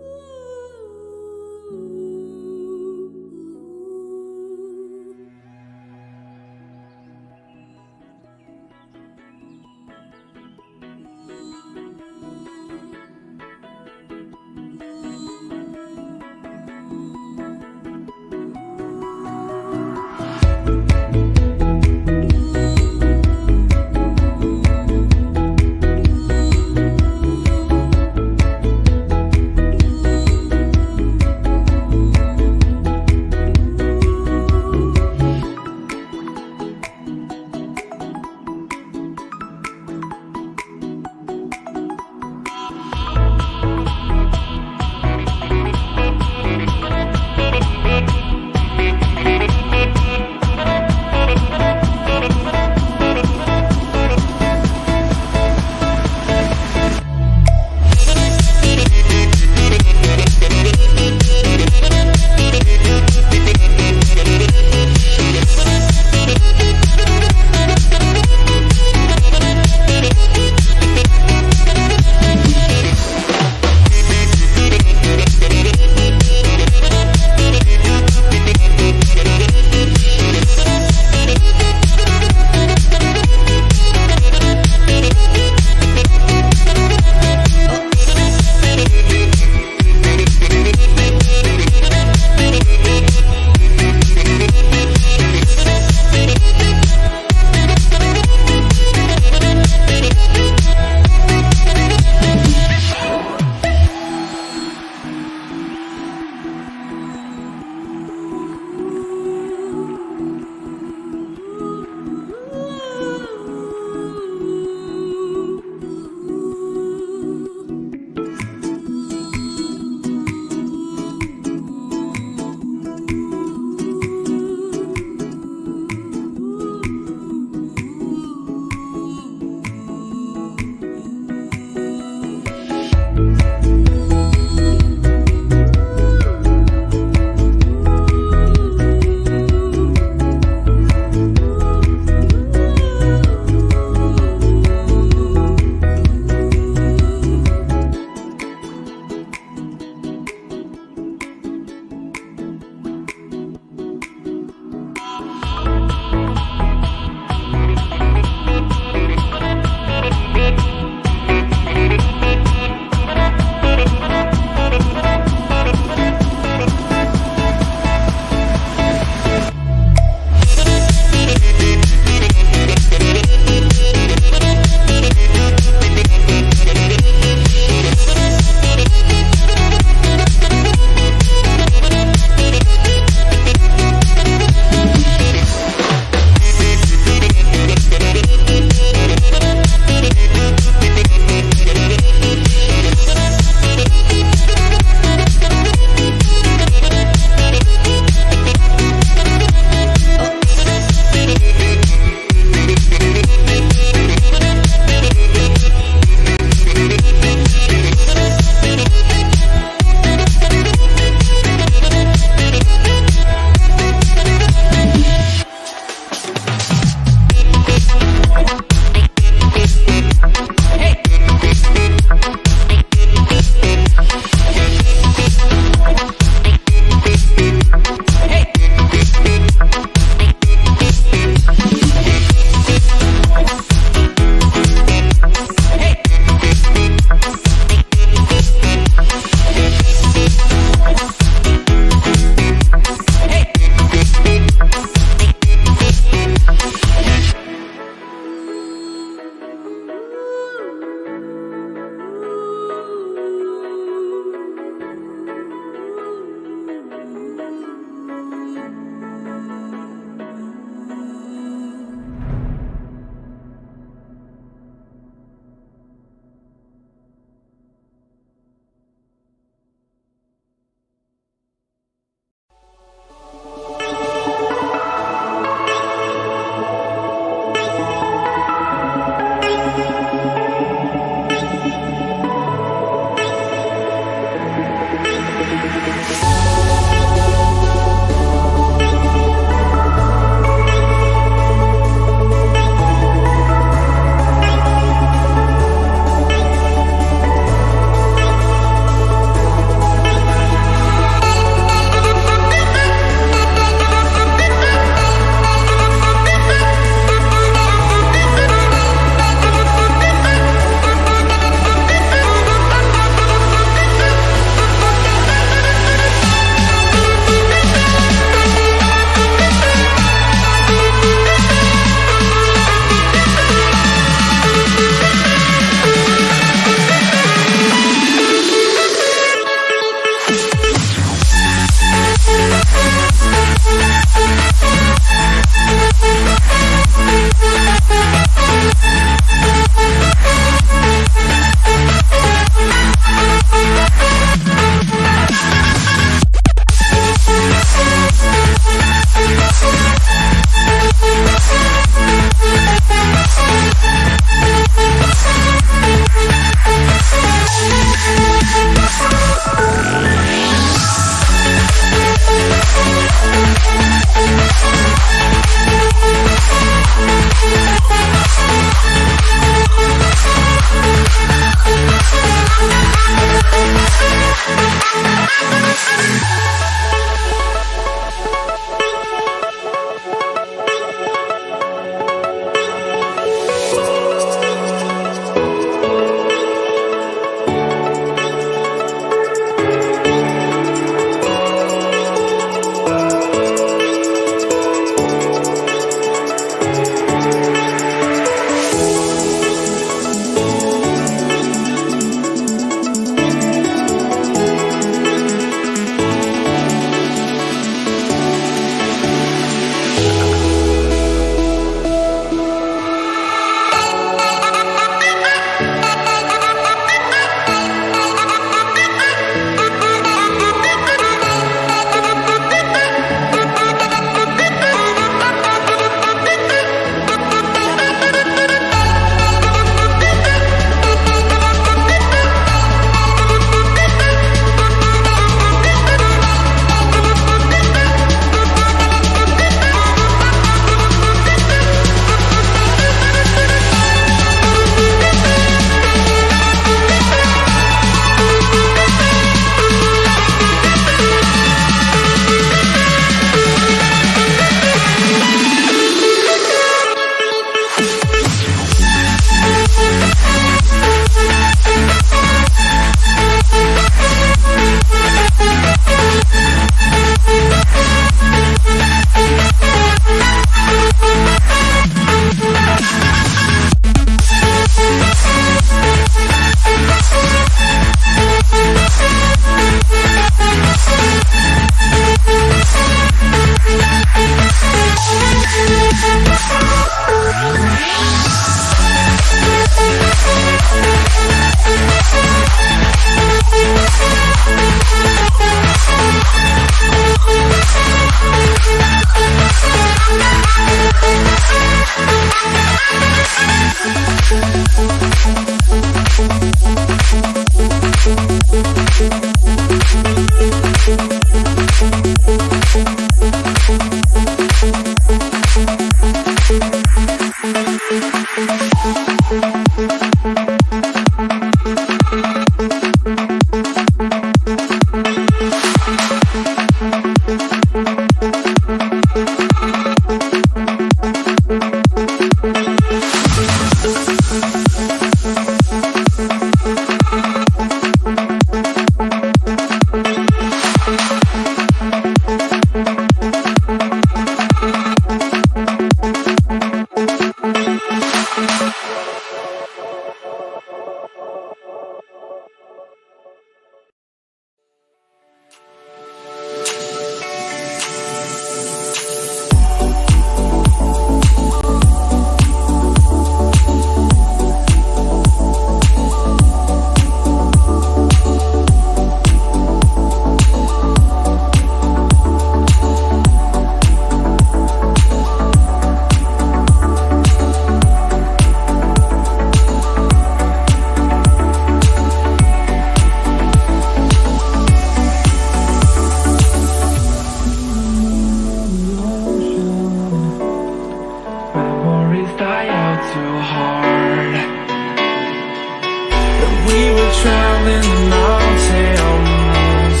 we were traveling the mountains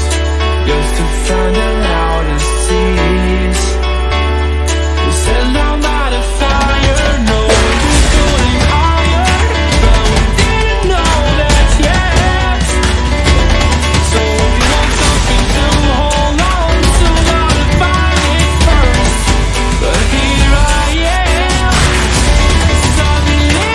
just to find the loudest seas. We set down by the fire, no one was going higher, but we didn't know that yet. So if you want something to hold on to, gotta find it first. But here I am, suddenly.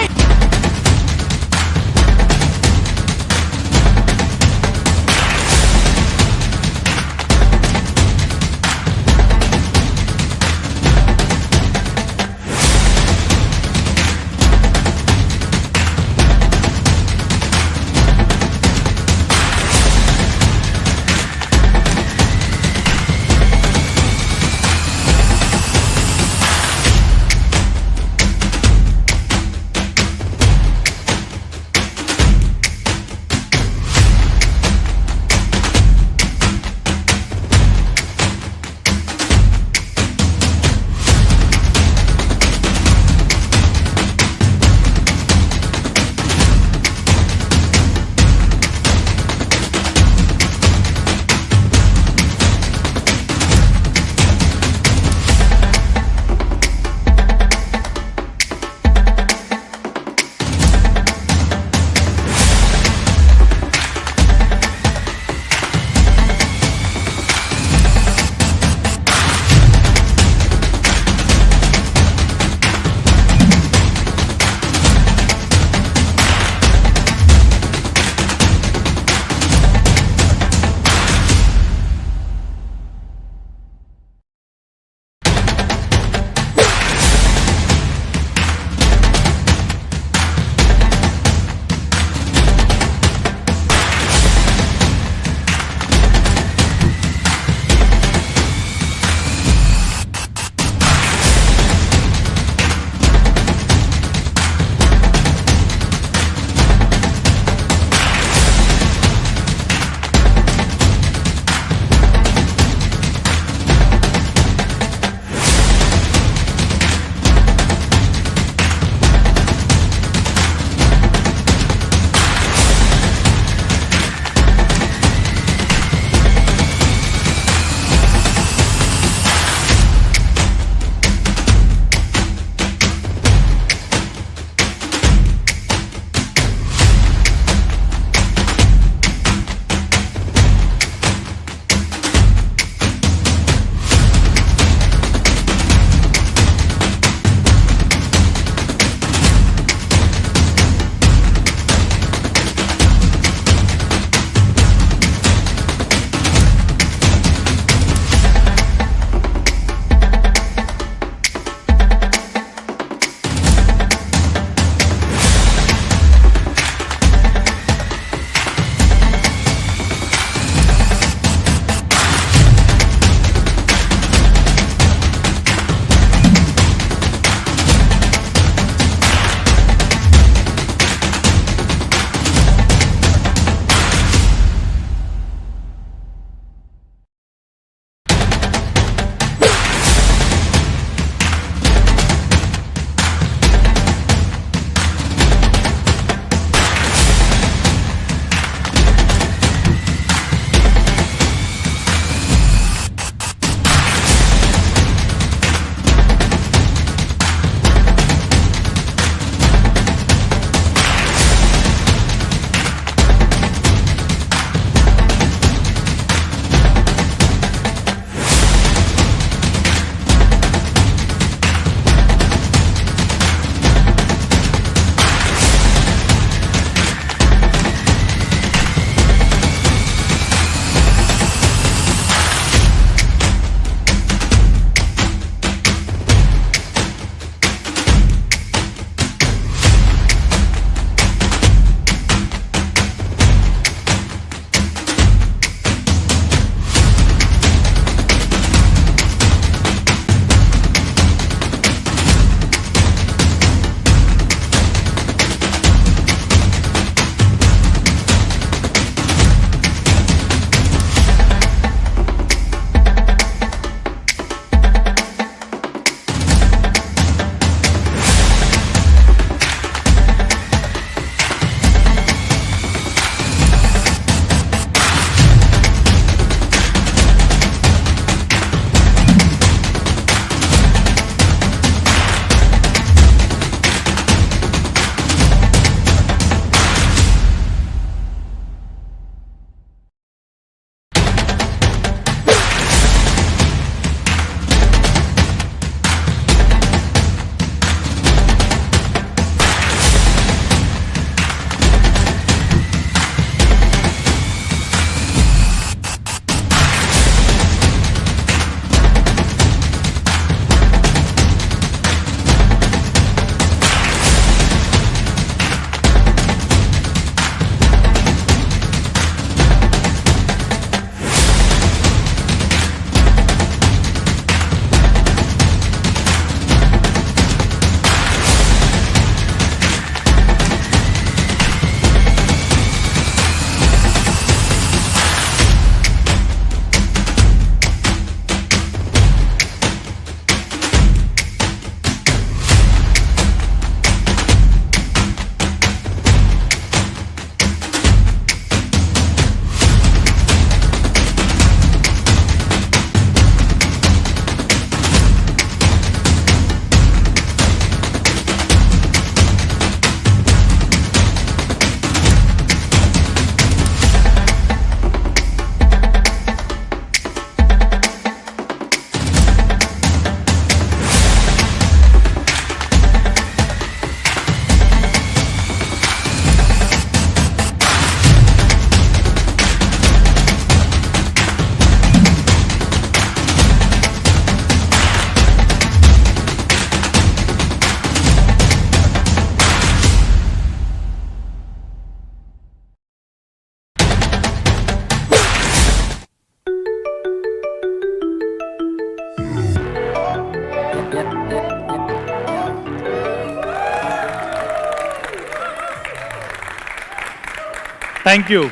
Thank you.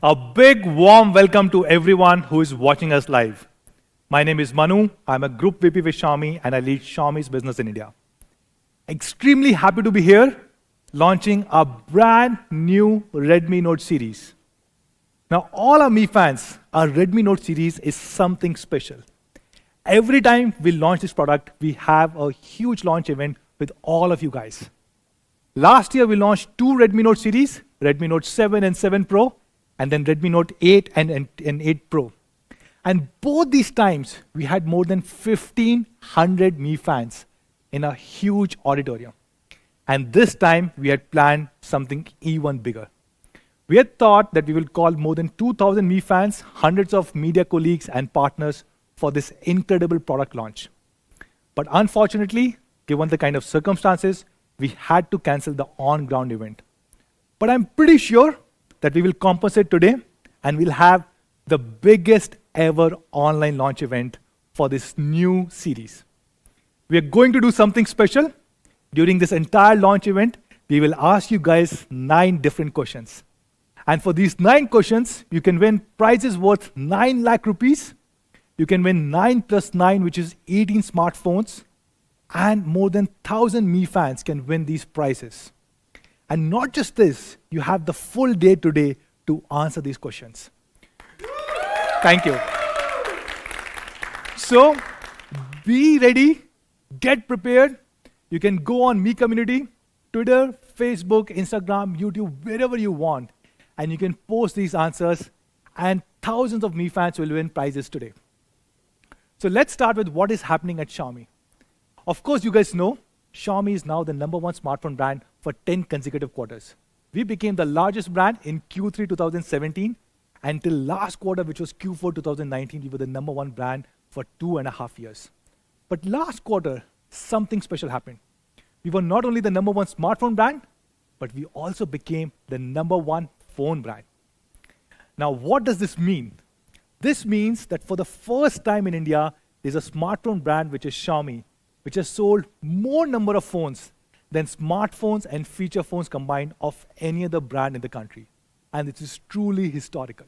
A big warm welcome to everyone who is watching us live. My name is Manu. I'm a Group VP with Xiaomi and I lead Xiaomi's business in India. Extremely happy to be here launching a brand new Redmi Note series. Now, all our Mi fans, our Redmi Note series is something special. Every time we launch this product, we have a huge launch event with all of you guys. Last year, we launched two Redmi Note series, Redmi Note 7 and 7 Pro, and then Redmi Note 8 and 8 Pro. And both these times, we had more than 1,500 Mi fans in a huge auditorium. And this time, we had planned something even bigger. We had thought that we will call more than 2,000 Mi fans, hundreds of media colleagues and partners for this incredible product launch. But unfortunately, given the kind of circumstances, we had to cancel the on-ground event. But I'm pretty sure that we will compensate today and we'll have the biggest ever online launch event for this new series. We are going to do something special. During this entire launch event, we will ask you guys 9 different questions. And for these 9 questions, you can win prizes worth 9 lakh rupees. You can win 9 plus 9, which is 18 smartphones. And more than 1,000 Mi fans can win these prizes. And not just this, you have the full day today to answer these questions. Thank you. So, be ready, get prepared. You can go on Mi Community, Twitter, Facebook, Instagram, YouTube, wherever you want. And you can post these answers and thousands of Mi fans will win prizes today. So let's start with what is happening at Xiaomi. Of course, you guys know, Xiaomi is now the #1 smartphone brand for 10 consecutive quarters. We became the largest brand in Q3 2017, and till last quarter, which was Q4 2019, we were the #1 brand for 2.5 years. But last quarter, something special happened. We were not only the #1 smartphone brand, but we also became the #1 phone brand. Now, what does this mean? This means that for the first time in India, there's a smartphone brand which is Xiaomi, which has sold more number of phones than smartphones and feature phones combined of any other brand in the country. And this is truly historical.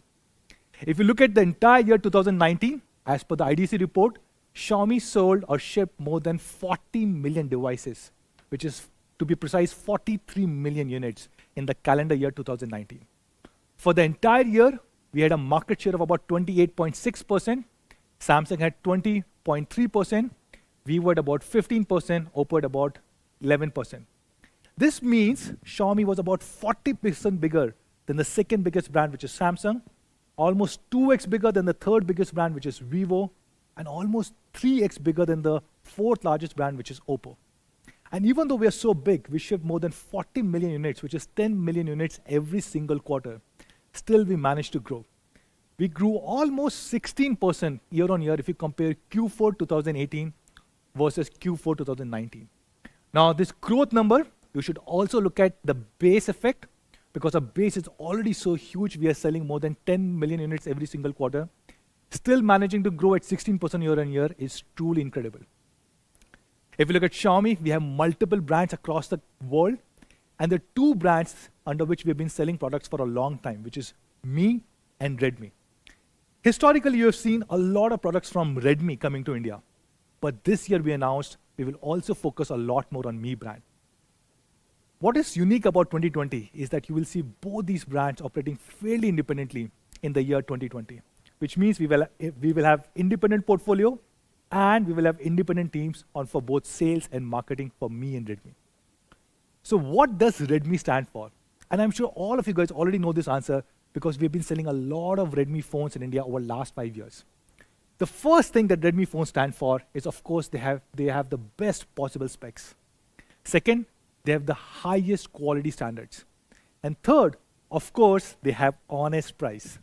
If you look at the entire year 2019, as per the IDC report, Xiaomi sold or shipped more than 40 million devices, which is, to be precise, 43 million units in the calendar year 2019. For the entire year, we had a market share of about 28.6%. Samsung had 20.3%. Vivo at about 15%, Oppo at about 11%. This means Xiaomi was about 40% bigger than the second biggest brand, which is Samsung, almost 2x bigger than the third biggest brand, which is Vivo, and almost 3x bigger than the fourth largest brand, which is Oppo. And even though we are so big, we ship more than 40 million units, which is 10 million units every single quarter. Still, we managed to grow. We grew almost 16% year on year if you compare Q4 2018 versus Q4 2019. Now, this growth number, you should also look at the base effect, because our base is already so huge. We are selling more than 10 million units every single quarter. Still managing to grow at 16% year on year is truly incredible. If you look at Xiaomi, we have multiple brands across the world, and there are 2 brands under which we have been selling products for a long time, which is Mi and Redmi. Historically, you have seen a lot of products from Redmi coming to India. But this year we announced we will also focus a lot more on Mi brand. What is unique about 2020 is that you will see both these brands operating fairly independently in the year 2020, which means we will have independent portfolio and we will have independent teams for both sales and marketing for Mi and Redmi. So what does Redmi stand for? And I'm sure all of you guys already know this answer because we've been selling a lot of Redmi phones in India over the last 5 years. The first thing that Redmi phones stand for is, of course, they have the best possible specs. Second, they have the highest quality standards. And third, of course, they have honest price.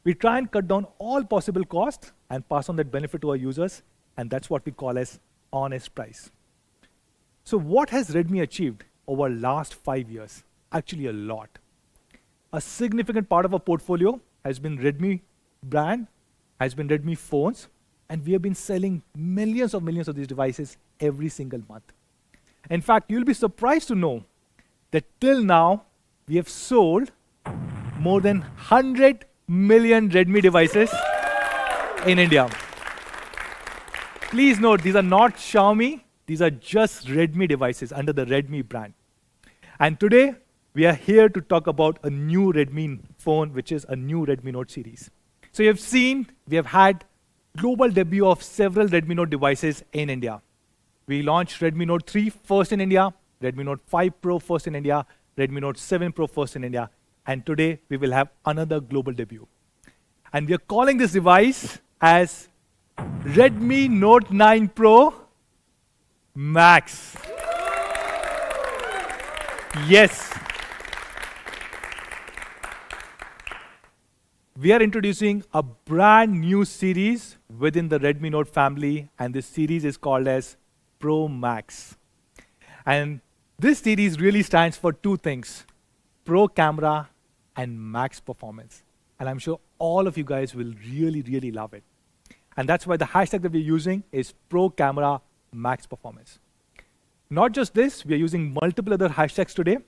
We try and cut down all possible costs and pass on that benefit to our users, and that's what we call as honest price. So what has Redmi achieved over the last 5 years? Actually, a lot. A significant part of our portfolio has been Redmi brand, has been Redmi phones, and we have been selling millions of these devices every single month. In fact, you'll be surprised to know that till now, we have sold more than 100 million Redmi devices in India. Please note, these are not Xiaomi, these are just Redmi devices under the Redmi brand. And today, we are here to talk about a new Redmi phone, which is a new Redmi Note series. So you have seen, we have had global debut of several Redmi Note devices in India. We launched Redmi Note 3 first in India, Redmi Note 5 Pro first in India, Redmi Note 7 Pro first in India, and today we will have another global debut. And we are calling this device as Redmi Note 9 Pro Max. Yes. We are introducing a brand new series within the Redmi Note family, and this series is called as Pro Max. And this series really stands for two things: Pro Camera and Max Performance. And I'm sure all of you guys will really, really love it. And that's why the hashtag that we're using is Pro Camera Max Performance. Not just this, we are using multiple other hashtags today.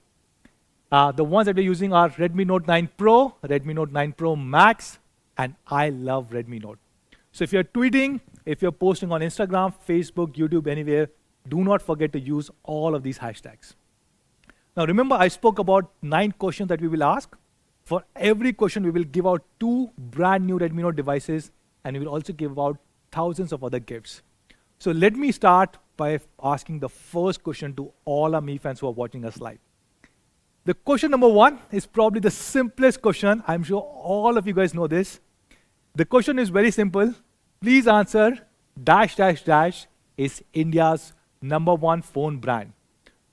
The ones that we're using are Redmi Note 9 Pro, Redmi Note 9 Pro Max, and I love Redmi Note. So if you're tweeting, if you're posting on Instagram, Facebook, YouTube, anywhere, do not forget to use all of these hashtags. Now remember, I spoke about 9 questions that we will ask. For every question, we will give out 2 brand new Redmi Note devices, and we will also give out thousands of other gifts. So let me start by asking the first question to all our Mi fans who are watching us live. The question number 1 is probably the simplest question. I'm sure all of you guys know this. The question is very simple. Please answer dash dash dash is India's #1 phone brand.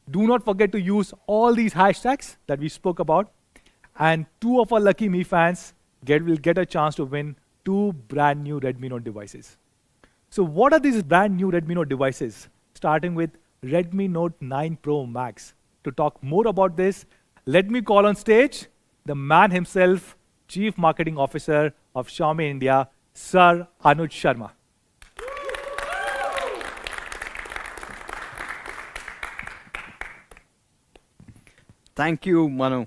Do not forget to use all these hashtags that we spoke about, and 2 of our lucky Mi fans will get a chance to win 2 brand new Redmi Note devices. So what are these brand new Redmi Note devices? Starting with Redmi Note 9 Pro Max. To talk more about this, let me call on stage the man himself, Chief Marketing Officer of Xiaomi India, Sir Anuj Sharma. Thank you, Manu.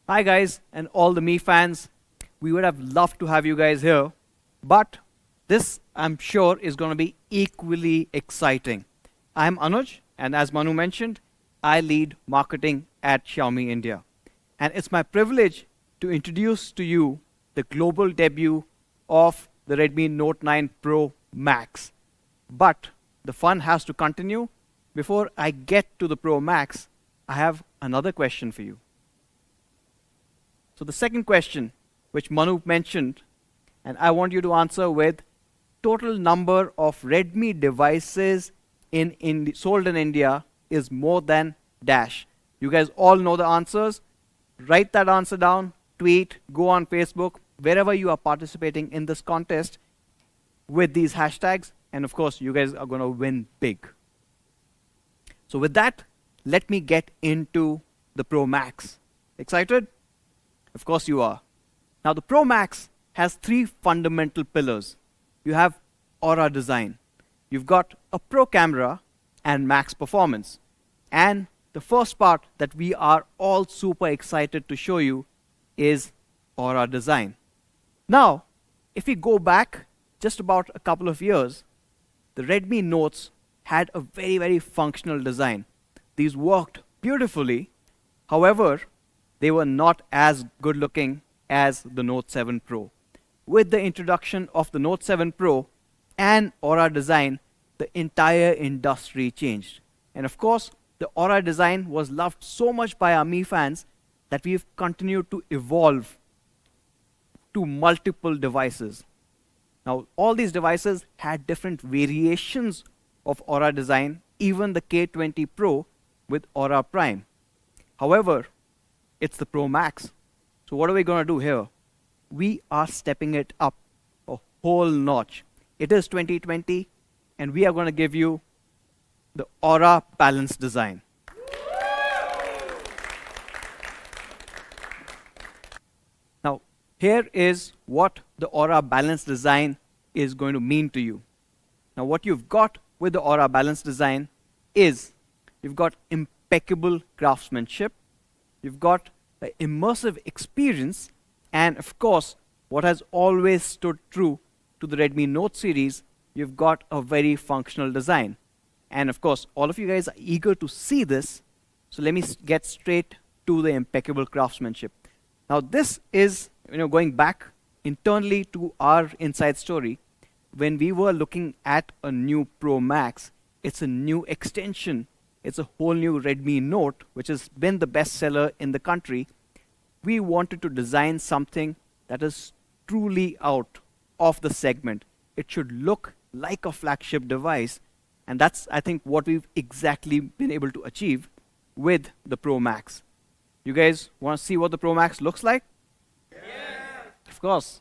Hi guys, and all the Mi fans. We would have loved to have you guys here, but this, I'm sure, is going to be equally exciting. I'm Anuj, and as Manu mentioned, I lead marketing at Xiaomi India. And it's my privilege to introduce to you the global debut of the Redmi Note 9 Pro Max. But the fun has to continue. Before I get to the Pro Max, I have another question for you. So the second question, which Manu mentioned, and I want you to answer with total number of Redmi devices sold in India is more than dash. You guys all know the answers. Write that answer down, tweet, go on Facebook, wherever you are participating in this contest with these hashtags, and of course, you guys are going to win big. So with that, let me get into the Pro Max. Excited? Of course you are. Now the Pro Max has 3 fundamental pillars. You have Aura design, you've got a Pro camera, and Max performance. And the first part that we are all super excited to show you is Aura design. Now, if we go back just about a couple of years, the Redmi Notes had a very, very functional design. These worked beautifully. However, they were not as good looking as the Note 7 Pro. With the introduction of the Note 7 Pro and Aura design, the entire industry changed. And of course, the Aura design was loved so much by our Mi fans that we've continued to evolve to multiple devices. Now, all these devices had different variations of Aura design, even the K20 Pro with Aura Prime. However, it's the Pro Max. So what are we going to do here? We are stepping it up a whole notch. It is 2020, and we are going to give you the Aura Balance design. Now, here is what the Aura Balance design is going to mean to you. Now, what you've got with the Aura Balance design is you've got impeccable craftsmanship, you've got an immersive experience, and of course, what has always stood true to the Redmi Note series, you've got a very functional design. And of course, all of you guys are eager to see this, so let me get straight to the impeccable craftsmanship. Now, this is, going back internally to our inside story. When we were looking at a new Pro Max, it's a new extension. It's a whole new Redmi Note, which has been the best seller in the country. We wanted to design something that is truly out of the segment. It should look like a flagship device, and that's, I think, what we've exactly been able to achieve with the Pro Max. You guys want to see what the Pro Max looks like? Yeah. Of course.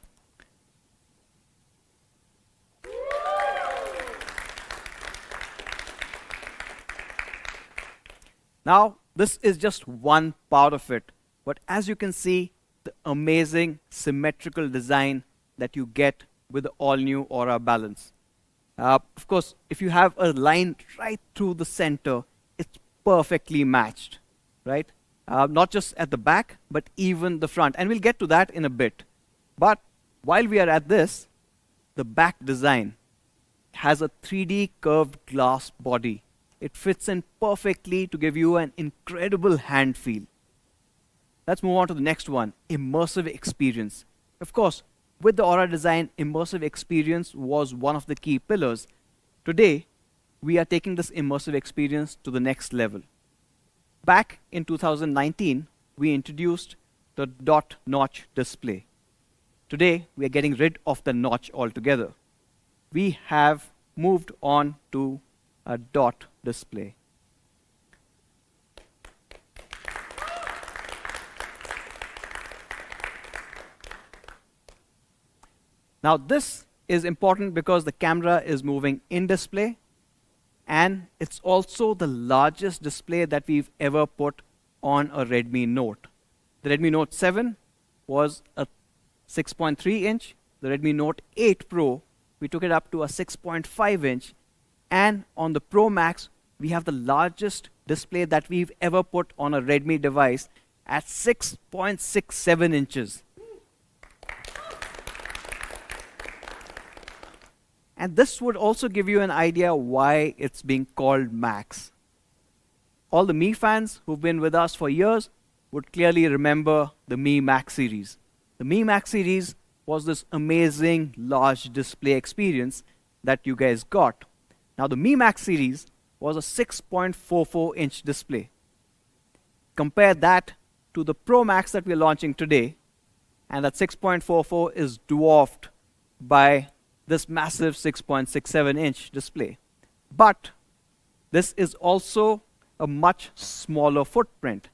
Now, this is just one part of it, but as you can see, the amazing symmetrical design that you get with the all-new Aura Balance. Of course, if you have a line right through the center, it's perfectly matched, right? Not just at the back, but even the front. And we'll get to that in a bit. But while we are at this, the back design has a 3D curved glass body. It fits in perfectly to give you an incredible hand feel. Let's move on to the next one, immersive experience. Of course, with the Aura design, immersive experience was one of the key pillars. Today, we are taking this immersive experience to the next level. Back in 2019, we introduced the dot notch display. Today, we are getting rid of the notch altogether. We have moved on to a dot display. Now, this is important because the camera is moving in display, and it's also the largest display that we've ever put on a Redmi Note. The Redmi Note 7 was a 6.3 inch. The Redmi Note 8 Pro, we took it up to a 6.5 inch. And on the Pro Max, we have the largest display that we've ever put on a Redmi device at 6.67 inches. And this would also give you an idea why it's being called Max. All the Mi fans who've been with us for years would clearly remember the Mi Max series. The Mi Max series was this amazing large display experience that you guys got. Now, the Mi Max series was a 6.44 inch display. Compare that to the Pro Max that we're launching today, and that 6.44 is dwarfed by this massive 6.67 inch display. But this is also a much smaller footprint,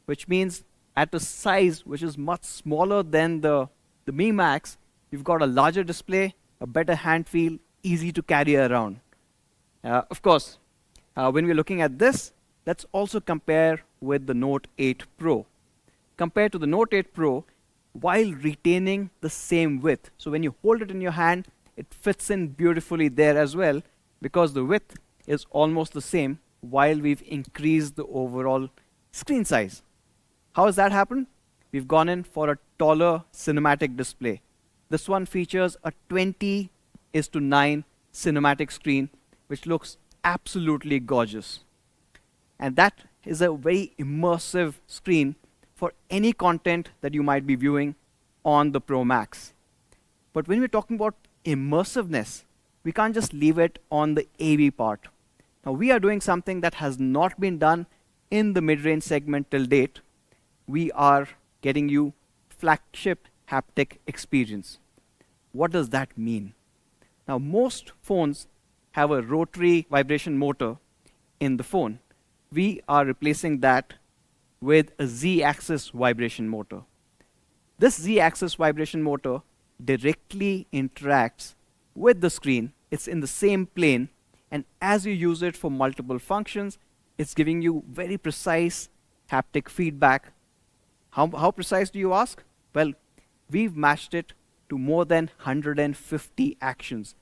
which means at a size which is much smaller than the Mi Max, you've got a larger display, a better hand feel, easy to carry around. Of course, when we're looking at this, let's also compare with the Note 8 Pro. Compared to the Note 8 Pro, while retaining the same width. So when you hold it in your hand, it fits in beautifully there as well, because the width is almost the same while we've increased the overall screen size. How has that happened? We've gone in for a taller cinematic display. This one features a 20:9 cinematic screen, which looks absolutely gorgeous. And that is a very immersive screen for any content that you might be viewing on the Pro Max. But when we're talking about immersiveness, we can't just leave it on the AV part. Now, we are doing something that has not been done in the mid-range segment till date. We are getting you flagship haptic experience. What does that mean? Now, most phones have a rotary vibration motor in the phone. We are replacing that with a Z-axis vibration motor. This Z-axis vibration motor directly interacts with the screen. It's in the same plane, and as you use it for multiple functions, it's giving you very precise haptic feedback. How precise do you ask? Well, we've matched it to more than 150 actions.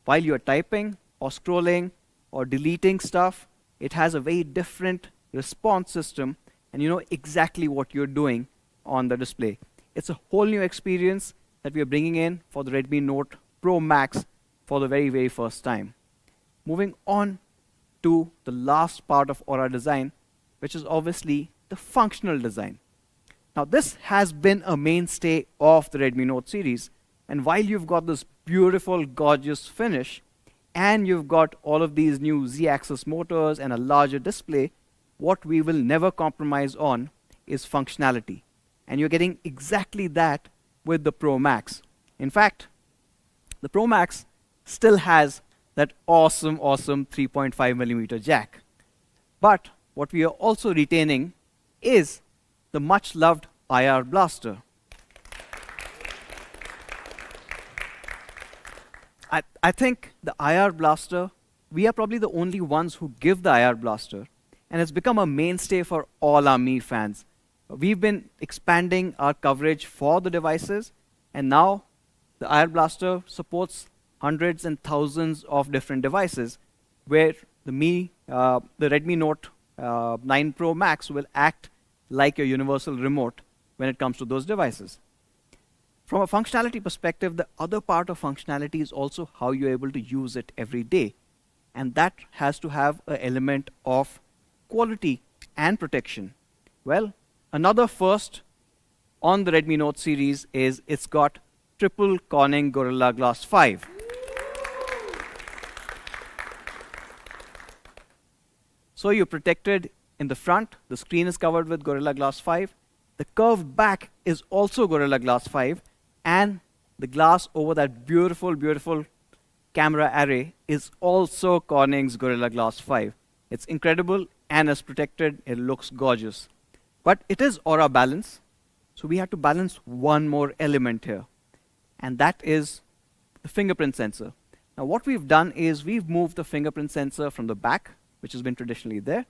While you're typing or scrolling or deleting stuff, it has a very different response system and you know exactly what you're doing on the display. It's a whole new experience that we are bringing in for the Redmi Note Pro Max for the very, very first time. Moving on to the last part of Aura design, which is obviously the functional design. Now, this has been a mainstay of the Redmi Note series, and while you've got this beautiful, gorgeous finish, and you've got all of these new Z-axis motors and a larger display, what we will never compromise on is functionality. And you're getting exactly that with the Pro Max. In fact, the Pro Max still has that awesome 3.5mm jack. But what we are also retaining is the much loved IR blaster. I think the IR blaster, we are probably the only ones who give the IR blaster, and it's become a mainstay for all our Mi fans. We've been expanding our coverage for the devices, and now the IR blaster supports hundreds and thousands of different devices, where the Redmi Note 9 Pro Max will act like a universal remote when it comes to those devices. From a functionality perspective, the other part of functionality is also how you're able to use it every day. And that has to have an element of quality and protection. Well, another first on the Redmi Note series is it's got triple Corning Gorilla Glass 5. So you're protected in the front, the screen is covered with Gorilla Glass 5. The curved back is also Gorilla Glass 5, and the glass over that beautiful, beautiful camera array is also Corning's Gorilla Glass 5. It's incredible and is protected. It looks gorgeous. But it is Aura balance, so we have to balance one more element here, and that is the fingerprint sensor. Now what we've done is we've moved the fingerprint sensor from the back, which has been traditionally there,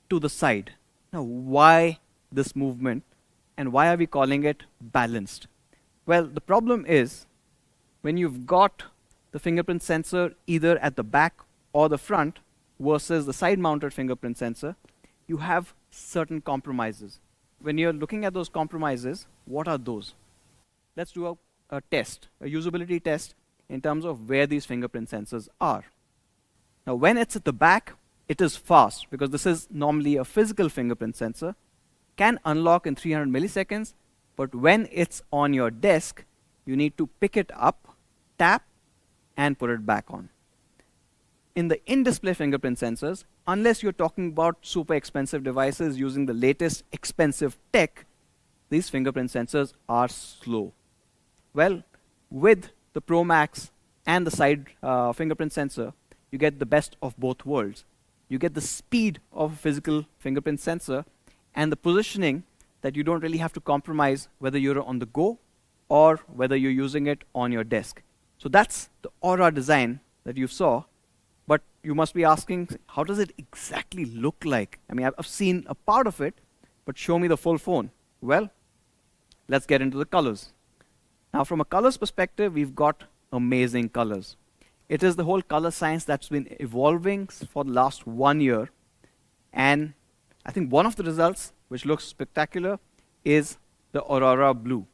to the side. Now why this movement, and why are we calling it balanced? Well, the problem is when you've got the fingerprint sensor either at the back or the front versus the side-mounted fingerprint sensor, you have certain compromises. When you're looking at those compromises, what are those? Let's do a test, a usability test in terms of where these fingerprint sensors are. Now, when it's at the back, it is fast because this is normally a physical fingerprint sensor, can unlock in 300 milliseconds, but when it's on your desk, you need to pick it up, tap, and put it back on. In the in-display fingerprint sensors, unless you're talking about super expensive devices using the latest expensive tech, these fingerprint sensors are slow. Well, with the Pro Max and the side fingerprint sensor, you get the best of both worlds. You get the speed of a physical fingerprint sensor and the positioning that you don't really have to compromise whether you're on the go or whether you're using it on your desk. So that's the Aura design that you saw. But you must be asking, how does it exactly look like? I mean, I've seen a part of it, but show me the full phone. Well, let's get into the colors. Now, from a colors perspective, we've got amazing colors. It is the whole color science that's been evolving for the last 1 year. And I think one of the results, which looks spectacular, is the Aurora Blue.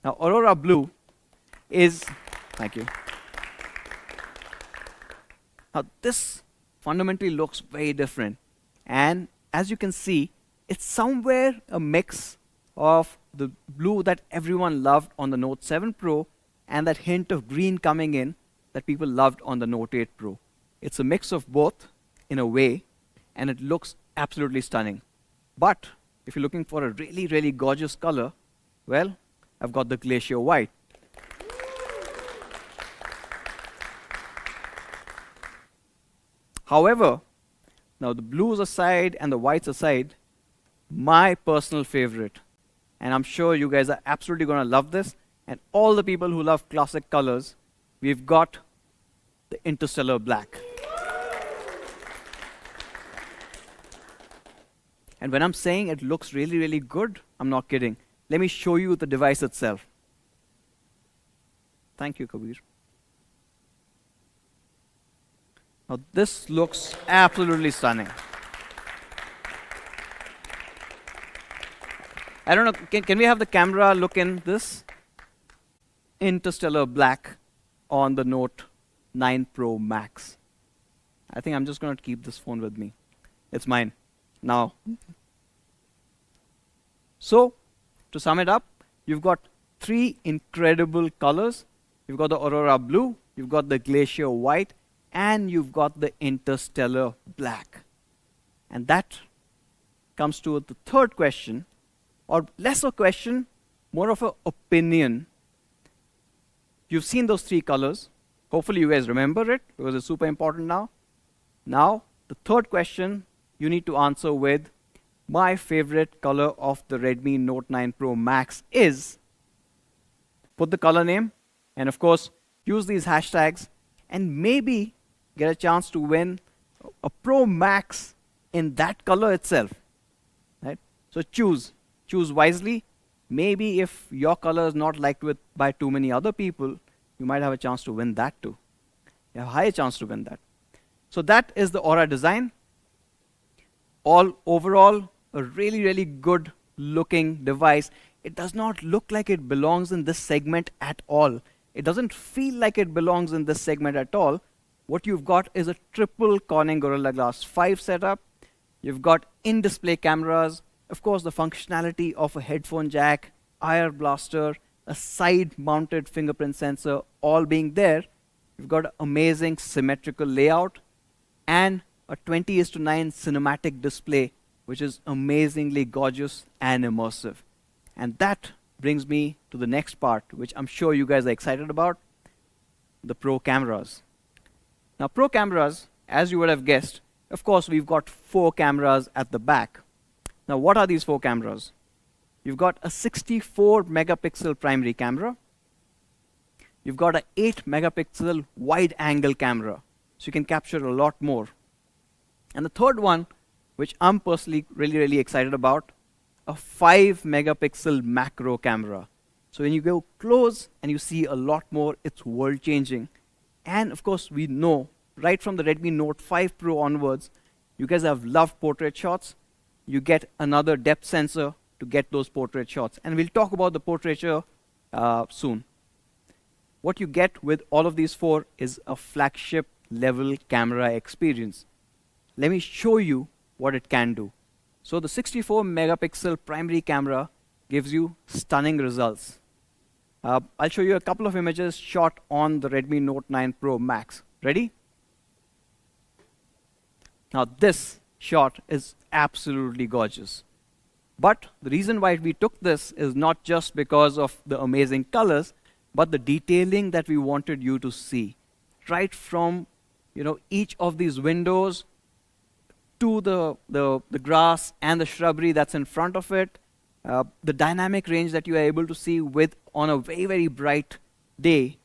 Now, Aurora Blue is, thank you. Now, this fundamentally looks very different. And as you can see, it's somewhere a mix of the blue that everyone loved on the Note 7 Pro and that hint of green coming in that people loved on the Note 8 Pro. It's a mix of both in a way, and it looks absolutely stunning. But if you're looking for a really, really gorgeous color, well, I've got the Glacier White. However, now the blues aside and the whites aside, my personal favorite, and I'm sure you guys are absolutely going to love this, and all the people who love classic colors, we've got the Interstellar Black. And when I'm saying it looks really, really good, I'm not kidding. Let me show you the device itself. Thank you, Kabir. Now, this looks absolutely stunning. I don't know, can we have the camera look in this? Interstellar black on the Note 9 Pro Max. I think I'm just going to keep this phone with me. It's mine now. So, to sum it up, you've got 3 incredible colors. You've got the Aurora Blue, you've got the Glacier White, and you've got the Interstellar Black. And that comes to the third question, or less a question, more of an opinion. You've seen those 3 colors. Hopefully you guys remember it, because it's super important now. Now, the third question you need to answer with, my favorite color of the Redmi Note 9 Pro Max is, put the color name, and of course, use these hashtags, and maybe get a chance to win a Pro Max in that color itself. Right? So choose wisely. Maybe if your color is not liked by too many other people, you might have a chance to win that too. You have a higher chance to win that. So that is the Aura design. All overall, a really, really good looking device. It does not look like it belongs in this segment at all. It doesn't feel like it belongs in this segment at all. What you've got is a triple Corning Gorilla Glass 5 setup. You've got in-display cameras, of course the functionality of a headphone jack, IR blaster, a side-mounted fingerprint sensor, all being there. You've got an amazing symmetrical layout and a 20:9 cinematic display, which is amazingly gorgeous and immersive. And that brings me to the next part, which I'm sure you guys are excited about, the Pro cameras. Now, Pro cameras, as you would have guessed, of course, we've got 4 cameras at the back. Now, what are these 4 cameras? You've got a 64 megapixel primary camera. You've got an 8 megapixel wide angle camera, so you can capture a lot more. And the third one, which I'm personally really, really excited about, a 5 megapixel macro camera. So when you go close and you see a lot more, it's world changing. And of course, we know right from the Redmi Note 5 Pro onwards, you guys have loved portrait shots. You get another depth sensor to get those portrait shots. And we'll talk about the portraiture soon. What you get with all of these 4 is a flagship level camera experience. Let me show you what it can do. So the 64 megapixel primary camera gives you stunning results. I'll show you a couple of images shot on the Redmi Note 9 Pro Max. Ready? Now this shot is absolutely gorgeous. But the reason why we took this is not just because of the amazing colors, but the detailing that we wanted you to see. Right from each of these windows to the grass and the shrubbery that's in front of it, the dynamic range that you are able to see with on a very, very bright day,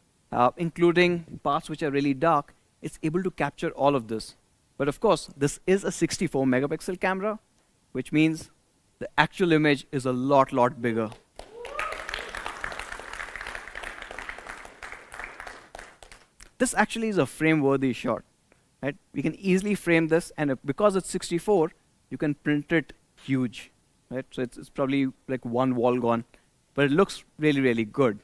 including parts which are really dark, it's able to capture all of this. But of course, this is a 64 megapixel camera, which means the actual image is a lot bigger. This actually is a frame-worthy shot. Right? We can easily frame this, and because it's 64, you can print it huge. Right? So it's probably like one wall gone, but it looks really, really good.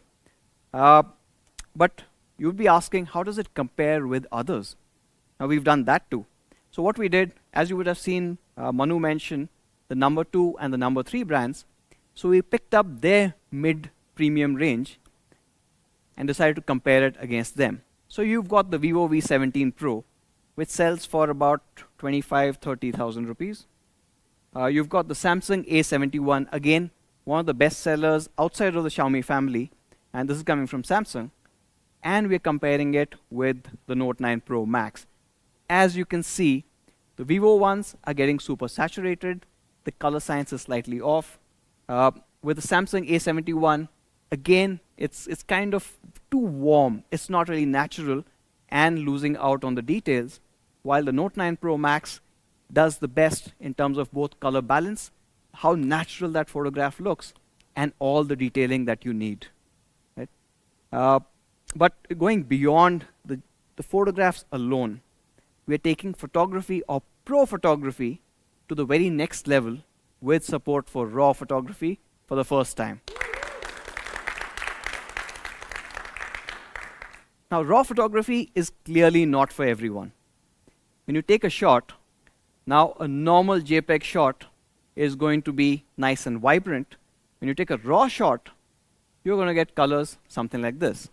But you'll be asking, how does it compare with others? Now, we've done that too. So what we did, as you would have seen Manu mention, the number 2 and the number 3 brands. So we picked up their mid-premium range and decided to compare it against them. So you've got the Vivo V17 Pro, which sells for about 25,000-30,000 rupees. You've got the Samsung A71, again, one of the best sellers outside of the Xiaomi family, and this is coming from Samsung. And we're comparing it with the Note 9 Pro Max. As you can see, the Vivo ones are getting super saturated. The color science is slightly off. With the Samsung A71, again, it's kind of too warm. It's not really natural and losing out on the details, while the Note 9 Pro Max does the best in terms of both color balance, how natural that photograph looks, and all the detailing that you need. Right? But going beyond the photographs alone, we are taking photography or pro photography to the very next level with support for raw photography for the first time. Now, raw photography is clearly not for everyone. When you take a shot, now a normal JPEG shot is going to be nice and vibrant. When you take a raw shot, you're going to get colors something like this.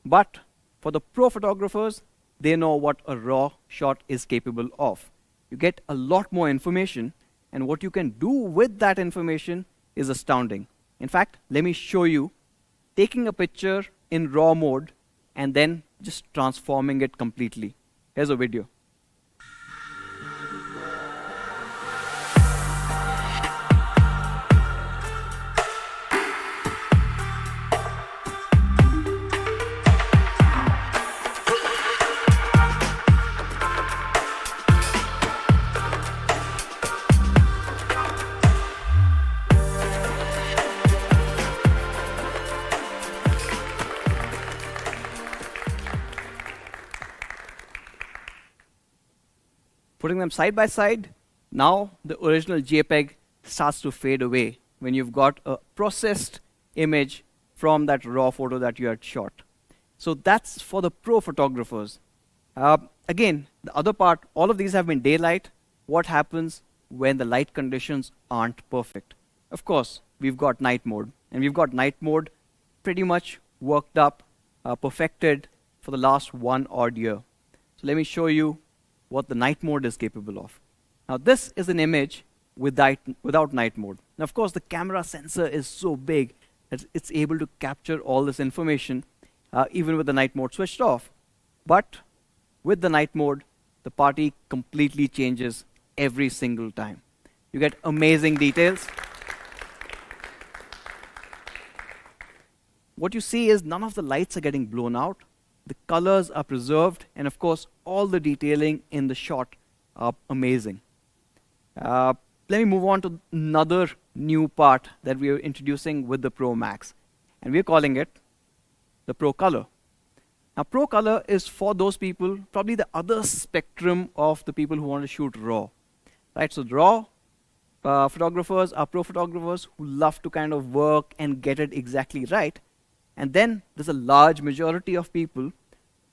But for the pro photographers, they know what a raw shot is capable of. You get a lot more information, and what you can do with that information is astounding. In fact, let me show you taking a picture in raw mode and then just transforming it completely. Here's a video. Putting them side by side, now the original JPEG starts to fade away when you've got a processed image from that raw photo that you had shot. So that's for the pro photographers. Again, the other part, all of these have been daylight. What happens when the light conditions aren't perfect? Of course, we've got night mode. And we've got night mode pretty much worked up, perfected for the last 1 odd year. So let me show you what the night mode is capable of. Now, this is an image without night mode. Now, of course, the camera sensor is so big that it's able to capture all this information even with the night mode switched off. But with the night mode, the party completely changes every single time. You get amazing details. What you see is none of the lights are getting blown out. The colors are preserved, and of course, all the detailing in the shot are amazing. Let me move on to another new part that we are introducing with the Pro Max, and we're calling it the Pro Color. Now, Pro Color is for those people, probably the other spectrum of the people who want to shoot raw. Right? So, raw photographers are pro photographers who love to kind of work and get it exactly right. And then there's a large majority of people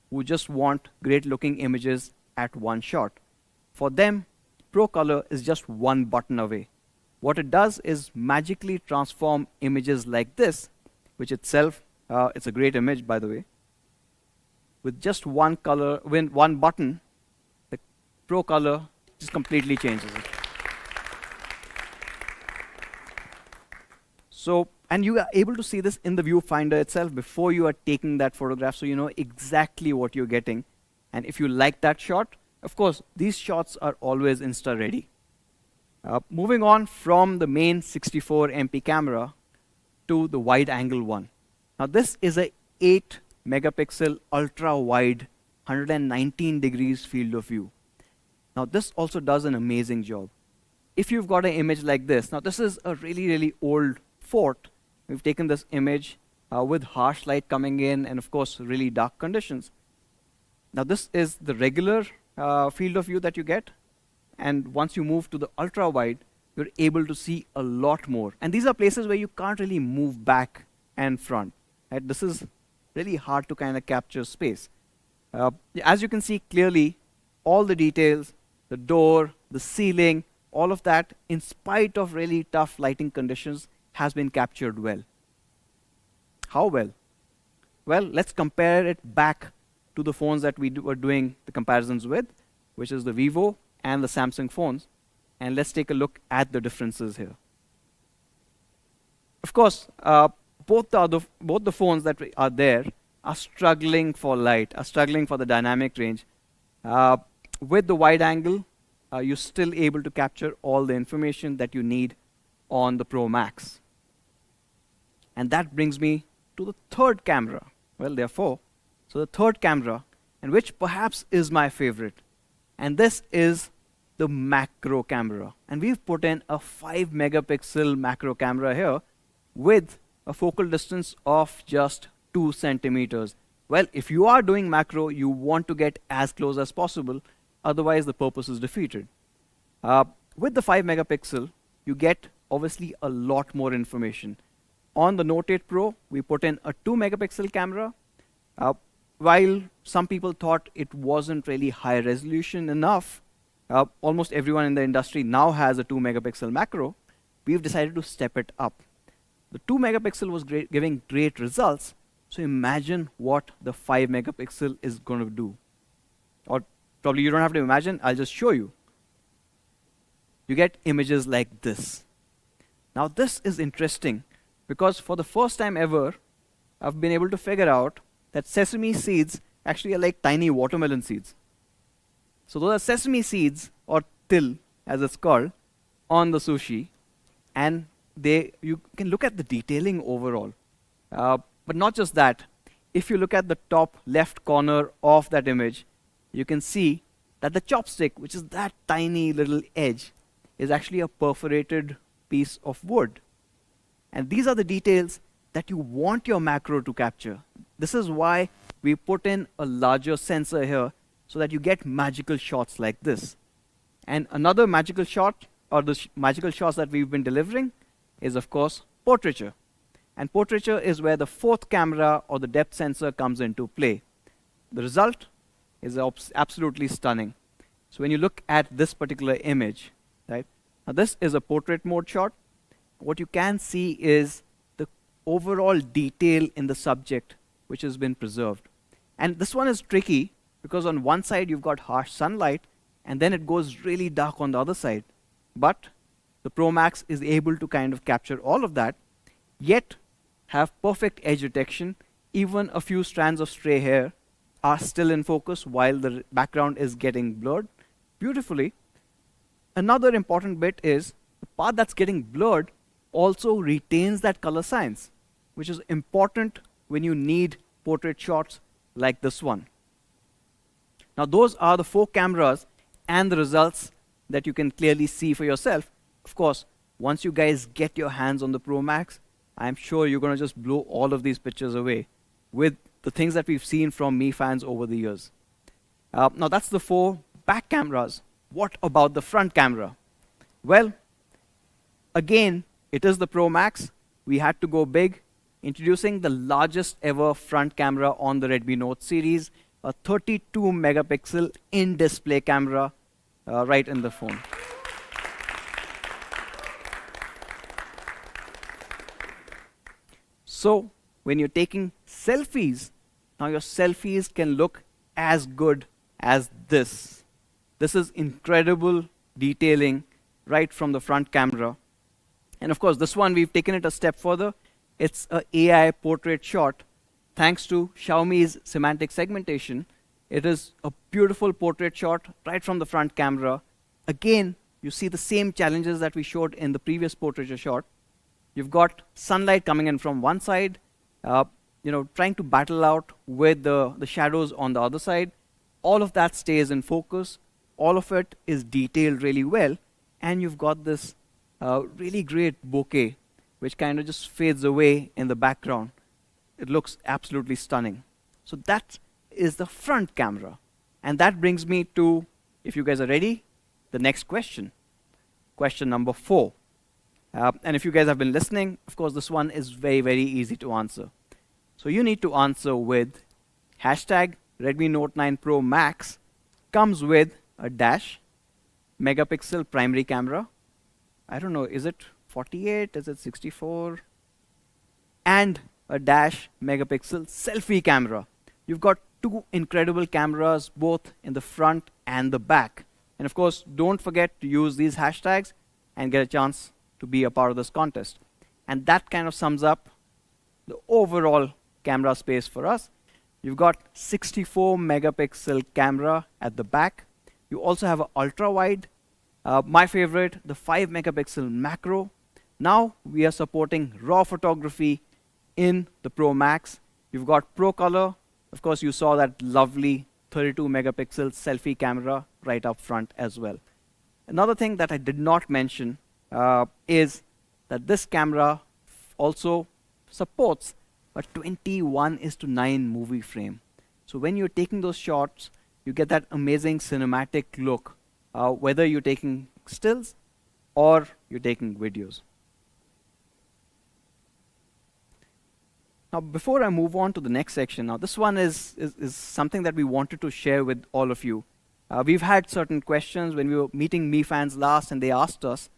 who just want great looking images at one shot. For them, Pro Color is just one button away. What it does is magically transform images like this, which itself, it's a great image by the way. With just one button, the Pro Color just completely changes it. So, and you are able to see this in the viewfinder itself before you are taking that photograph, so you know exactly what you're getting. And if you like that shot, of course, these shots are always Insta ready. Moving on from the main 64 MP camera to the wide angle one. Now this is a 8 megapixel ultra wide 119 degrees field of view. Now this also does an amazing job. If you've got an image like this, now this is a really old fort. We've taken this image with harsh light coming in and of course really dark conditions. Now this is the regular field of view that you get, and once you move to the ultra wide, you're able to see a lot more. And these are places where you can't really move back and front. Right? This is really hard to kind of capture space. As you can see clearly, all the details, the door, the ceiling, all of that, in spite of really tough lighting conditions, has been captured well. How well? Well, let's compare it back to the phones that we were doing the comparisons with, which is the Vivo and the Samsung phones. And let's take a look at the differences here. Of course, both the phones that are there are struggling for light, are struggling for the dynamic range. With the wide angle, you're still able to capture all the information that you need on the Pro Max. And that brings me to the third camera. Well, there are 4. So the third camera, and which perhaps is my favorite, and this is the macro camera. And we've put in a 5 megapixel macro camera here with a focal distance of just 2 centimeters. Well, if you are doing macro, you want to get as close as possible, otherwise the purpose is defeated. With the 5 megapixel, you get obviously a lot more information. On the Note 8 Pro, we put in a 2 megapixel camera. While some people thought it wasn't really high resolution enough, almost everyone in the industry now has a 2 megapixel macro. We've decided to step it up. The 2 megapixel was giving great results, so imagine what the 5 megapixel is going to do. Or probably you don't have to imagine, I'll just show you. You get images like this. Now this is interesting because for the first time ever, I've been able to figure out that sesame seeds actually are like tiny watermelon seeds. So those are sesame seeds, or till as it's called, on the sushi, and you can look at the detailing overall. But not just that, if you look at the top left corner of that image, you can see that the chopstick, which is that tiny little edge, is actually a perforated piece of wood. And these are the details that you want your macro to capture. This is why we put in a larger sensor here so that you get magical shots like this. And another magical shot, or the magical shots that we've been delivering, is of course portraiture. And portraiture is where the fourth camera or the depth sensor comes into play. The result is absolutely stunning. So when you look at this particular image, right? Now this is a portrait mode shot. What you can see is the overall detail in the subject which has been preserved. And this one is tricky because on one side you've got harsh sunlight and then it goes really dark on the other side. But the Pro Max is able to kind of capture all of that, yet have perfect edge detection. Even a few strands of stray hair are still in focus while the background is getting blurred beautifully. Another important bit is the part that's getting blurred also retains that color science, which is important when you need portrait shots like this one. Now those are the 4 cameras and the results that you can clearly see for yourself. Of course, once you guys get your hands on the Pro Max, I'm sure you're going to just blow all of these pictures away with the things that we've seen from Mi fans over the years. Now that's the 4 back cameras. What about the front camera? Well, again, it is the Pro Max. We had to go big, introducing the largest ever front camera on the Redmi Note series, a 32 megapixel in-display camera right in the phone. So when you're taking selfies, now your selfies can look as good as this. This is incredible detailing right from the front camera. And of course, this one, we've taken it a step further. It's an AI portrait shot. Thanks to Xiaomi's semantic segmentation, it is a beautiful portrait shot right from the front camera. Again, you see the same challenges that we showed in the previous portraiture shot. You've got sunlight coming in from one side, trying to battle out with the shadows on the other side. All of that stays in focus. All of it is detailed really well. And you've got this really great bokeh, which kind of just fades away in the background. It looks absolutely stunning. So that is the front camera. And that brings me to, if you guys are ready, the next question. Question number 4. And if you guys have been listening, of course, this one is very, very easy to answer. So you need to answer with hashtag Redmi Note 9 Pro Max comes with a dash megapixel primary camera. I don't know, is it 48? Is it 64? And a dash megapixel selfie camera. You've got 2 incredible cameras, both in the front and the back. And of course, don't forget to use these hashtags and get a chance to be a part of this contest. And that kind of sums up the overall camera space for us. You've got 64 megapixel camera at the back. You also have an ultra wide. My favorite, the 5 megapixel macro. Now we are supporting raw photography in the Pro Max. You've got Pro Color. Of course, you saw that lovely 32 megapixel selfie camera right up front as well. Another thing that I did not mention is that this camera also supports a 21:9 movie frame. So when you're taking those shots, you get that amazing cinematic look, whether you're taking stills or you're taking videos. Now, before I move on to the next section, now this one is something that we wanted to share with all of you. We've had certain questions when we were meeting Me fans last, and they asked us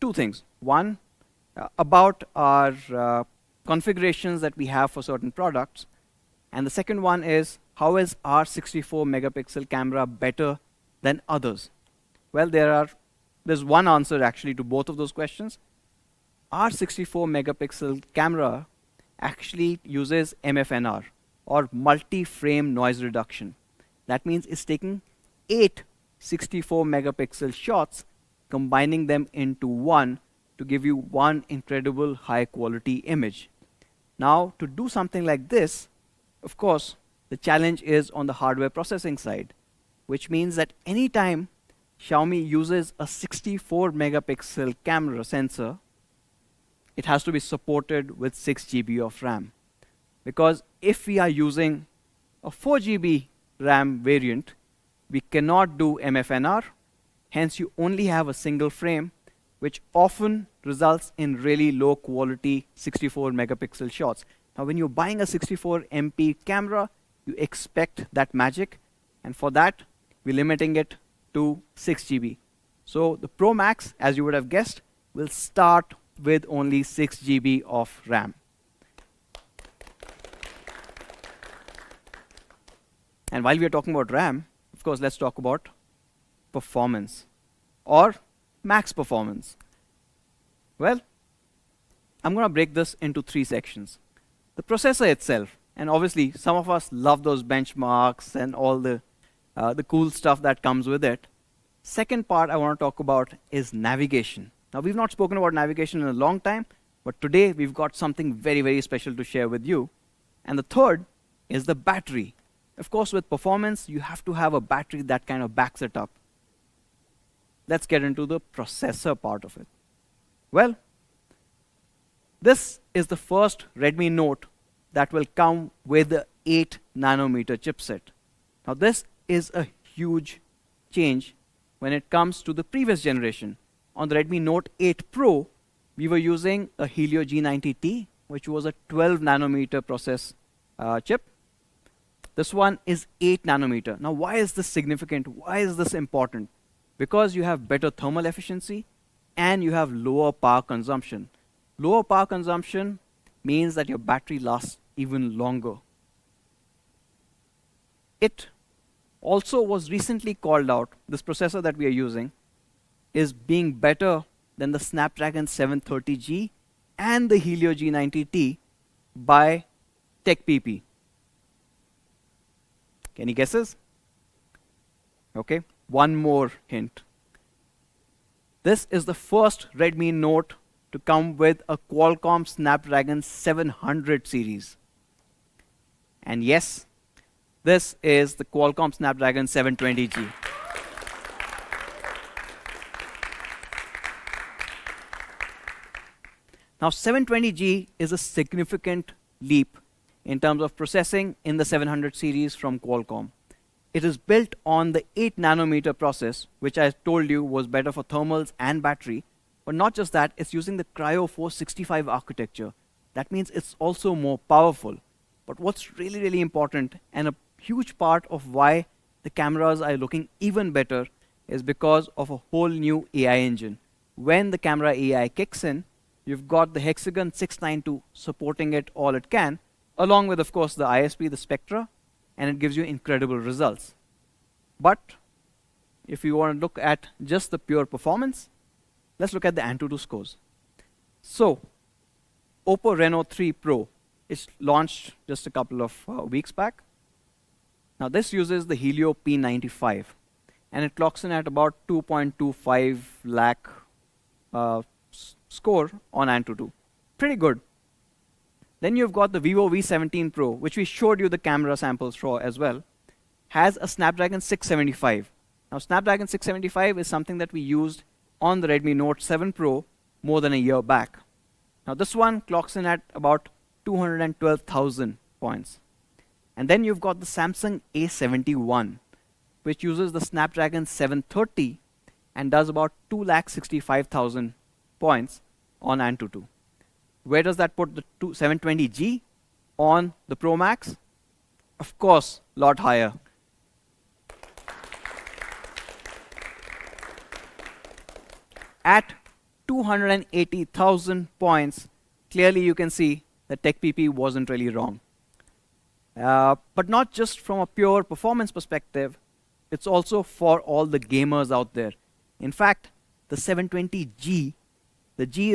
two things. One, about our configurations that we have for certain products. And the second one is, how is our 64 megapixel camera better than others? Well, there's one answer actually to both of those questions. Our 64 megapixel camera actually uses MFNR, or multi-frame noise reduction. That means it's taking 8 64 megapixel shots, combining them into one to give you one incredible high quality image. Now, to do something like this, of course, the challenge is on the hardware processing side, which means that anytime Xiaomi uses a 64 megapixel camera sensor, it has to be supported with 6 GB of RAM. Because if we are using a 4 GB RAM variant, we cannot do MFNR, hence you only have a single frame, which often results in really low quality 64 megapixel shots. Now, when you're buying a 64 MP camera, you expect that magic, and for that, we're limiting it to 6 GB. So the Pro Max, as you would have guessed, will start with only 6 GB of RAM. And while we are talking about RAM, of course, let's talk about performance, or max performance. Well, I'm going to break this into 3 sections. The processor itself, and obviously some of us love those benchmarks and all the cool stuff that comes with it. Second part I want to talk about is navigation. Now, we've not spoken about navigation in a long time, but today we've got something very, very special to share with you. And the third is the battery. Of course, with performance, you have to have a battery that kind of backs it up. Let's get into the processor part of it. Well, this is the first Redmi Note that will come with the 8 nanometer chipset. Now, this is a huge change when it comes to the previous generation. On the Redmi Note 8 Pro, we were using a Helio G90T, which was a 12 nanometer process chip. This one is 8 nanometer. Now, why is this significant? Why is this important? Because you have better thermal efficiency and you have lower power consumption. Lower power consumption means that your battery lasts even longer. It also was recently called out, this processor that we are using is being better than the Snapdragon 730G and the Helio G90T by TechPP. Any guesses? Okay, one more hint. This is the first Redmi Note to come with a Qualcomm Snapdragon 700 series. And yes, this is the Qualcomm Snapdragon 720G. Now, 720G is a significant leap in terms of processing in the 700 series from Qualcomm. It is built on the 8 nanometer process, which I told you was better for thermals and battery. But not just that, it's using the Cryo 465 architecture. That means it's also more powerful. But what's really, really important, and a huge part of why the cameras are looking even better, is because of a whole new AI engine. When the camera AI kicks in, you've got the Hexagon 692 supporting it all it can, along with, of course, the ISP, the Spectra, and it gives you incredible results. But if you want to look at just the pure performance, let's look at the Antutu scores. So, Oppo Reno 3 Pro is launched just a couple of weeks back. Now, this uses the Helio P95, and it clocks in at about 2.25 lakh score on Antutu. Pretty good. Then you've got the Vivo V17 Pro, which we showed you the camera samples for as well, has a Snapdragon 675. Now, Snapdragon 675 is something that we used on the Redmi Note 7 Pro more than a year back. Now, this one clocks in at about 212,000 points. And then you've got the Samsung A71, which uses the Snapdragon 730 and does about 265,000 points on Antutu. Where does that put the 720G on the Pro Max? Of course, a lot higher. At 280,000 points, clearly you can see that TechPP wasn't really wrong. But not just from a pure performance perspective, it's also for all the gamers out there. In fact, the 720G, the G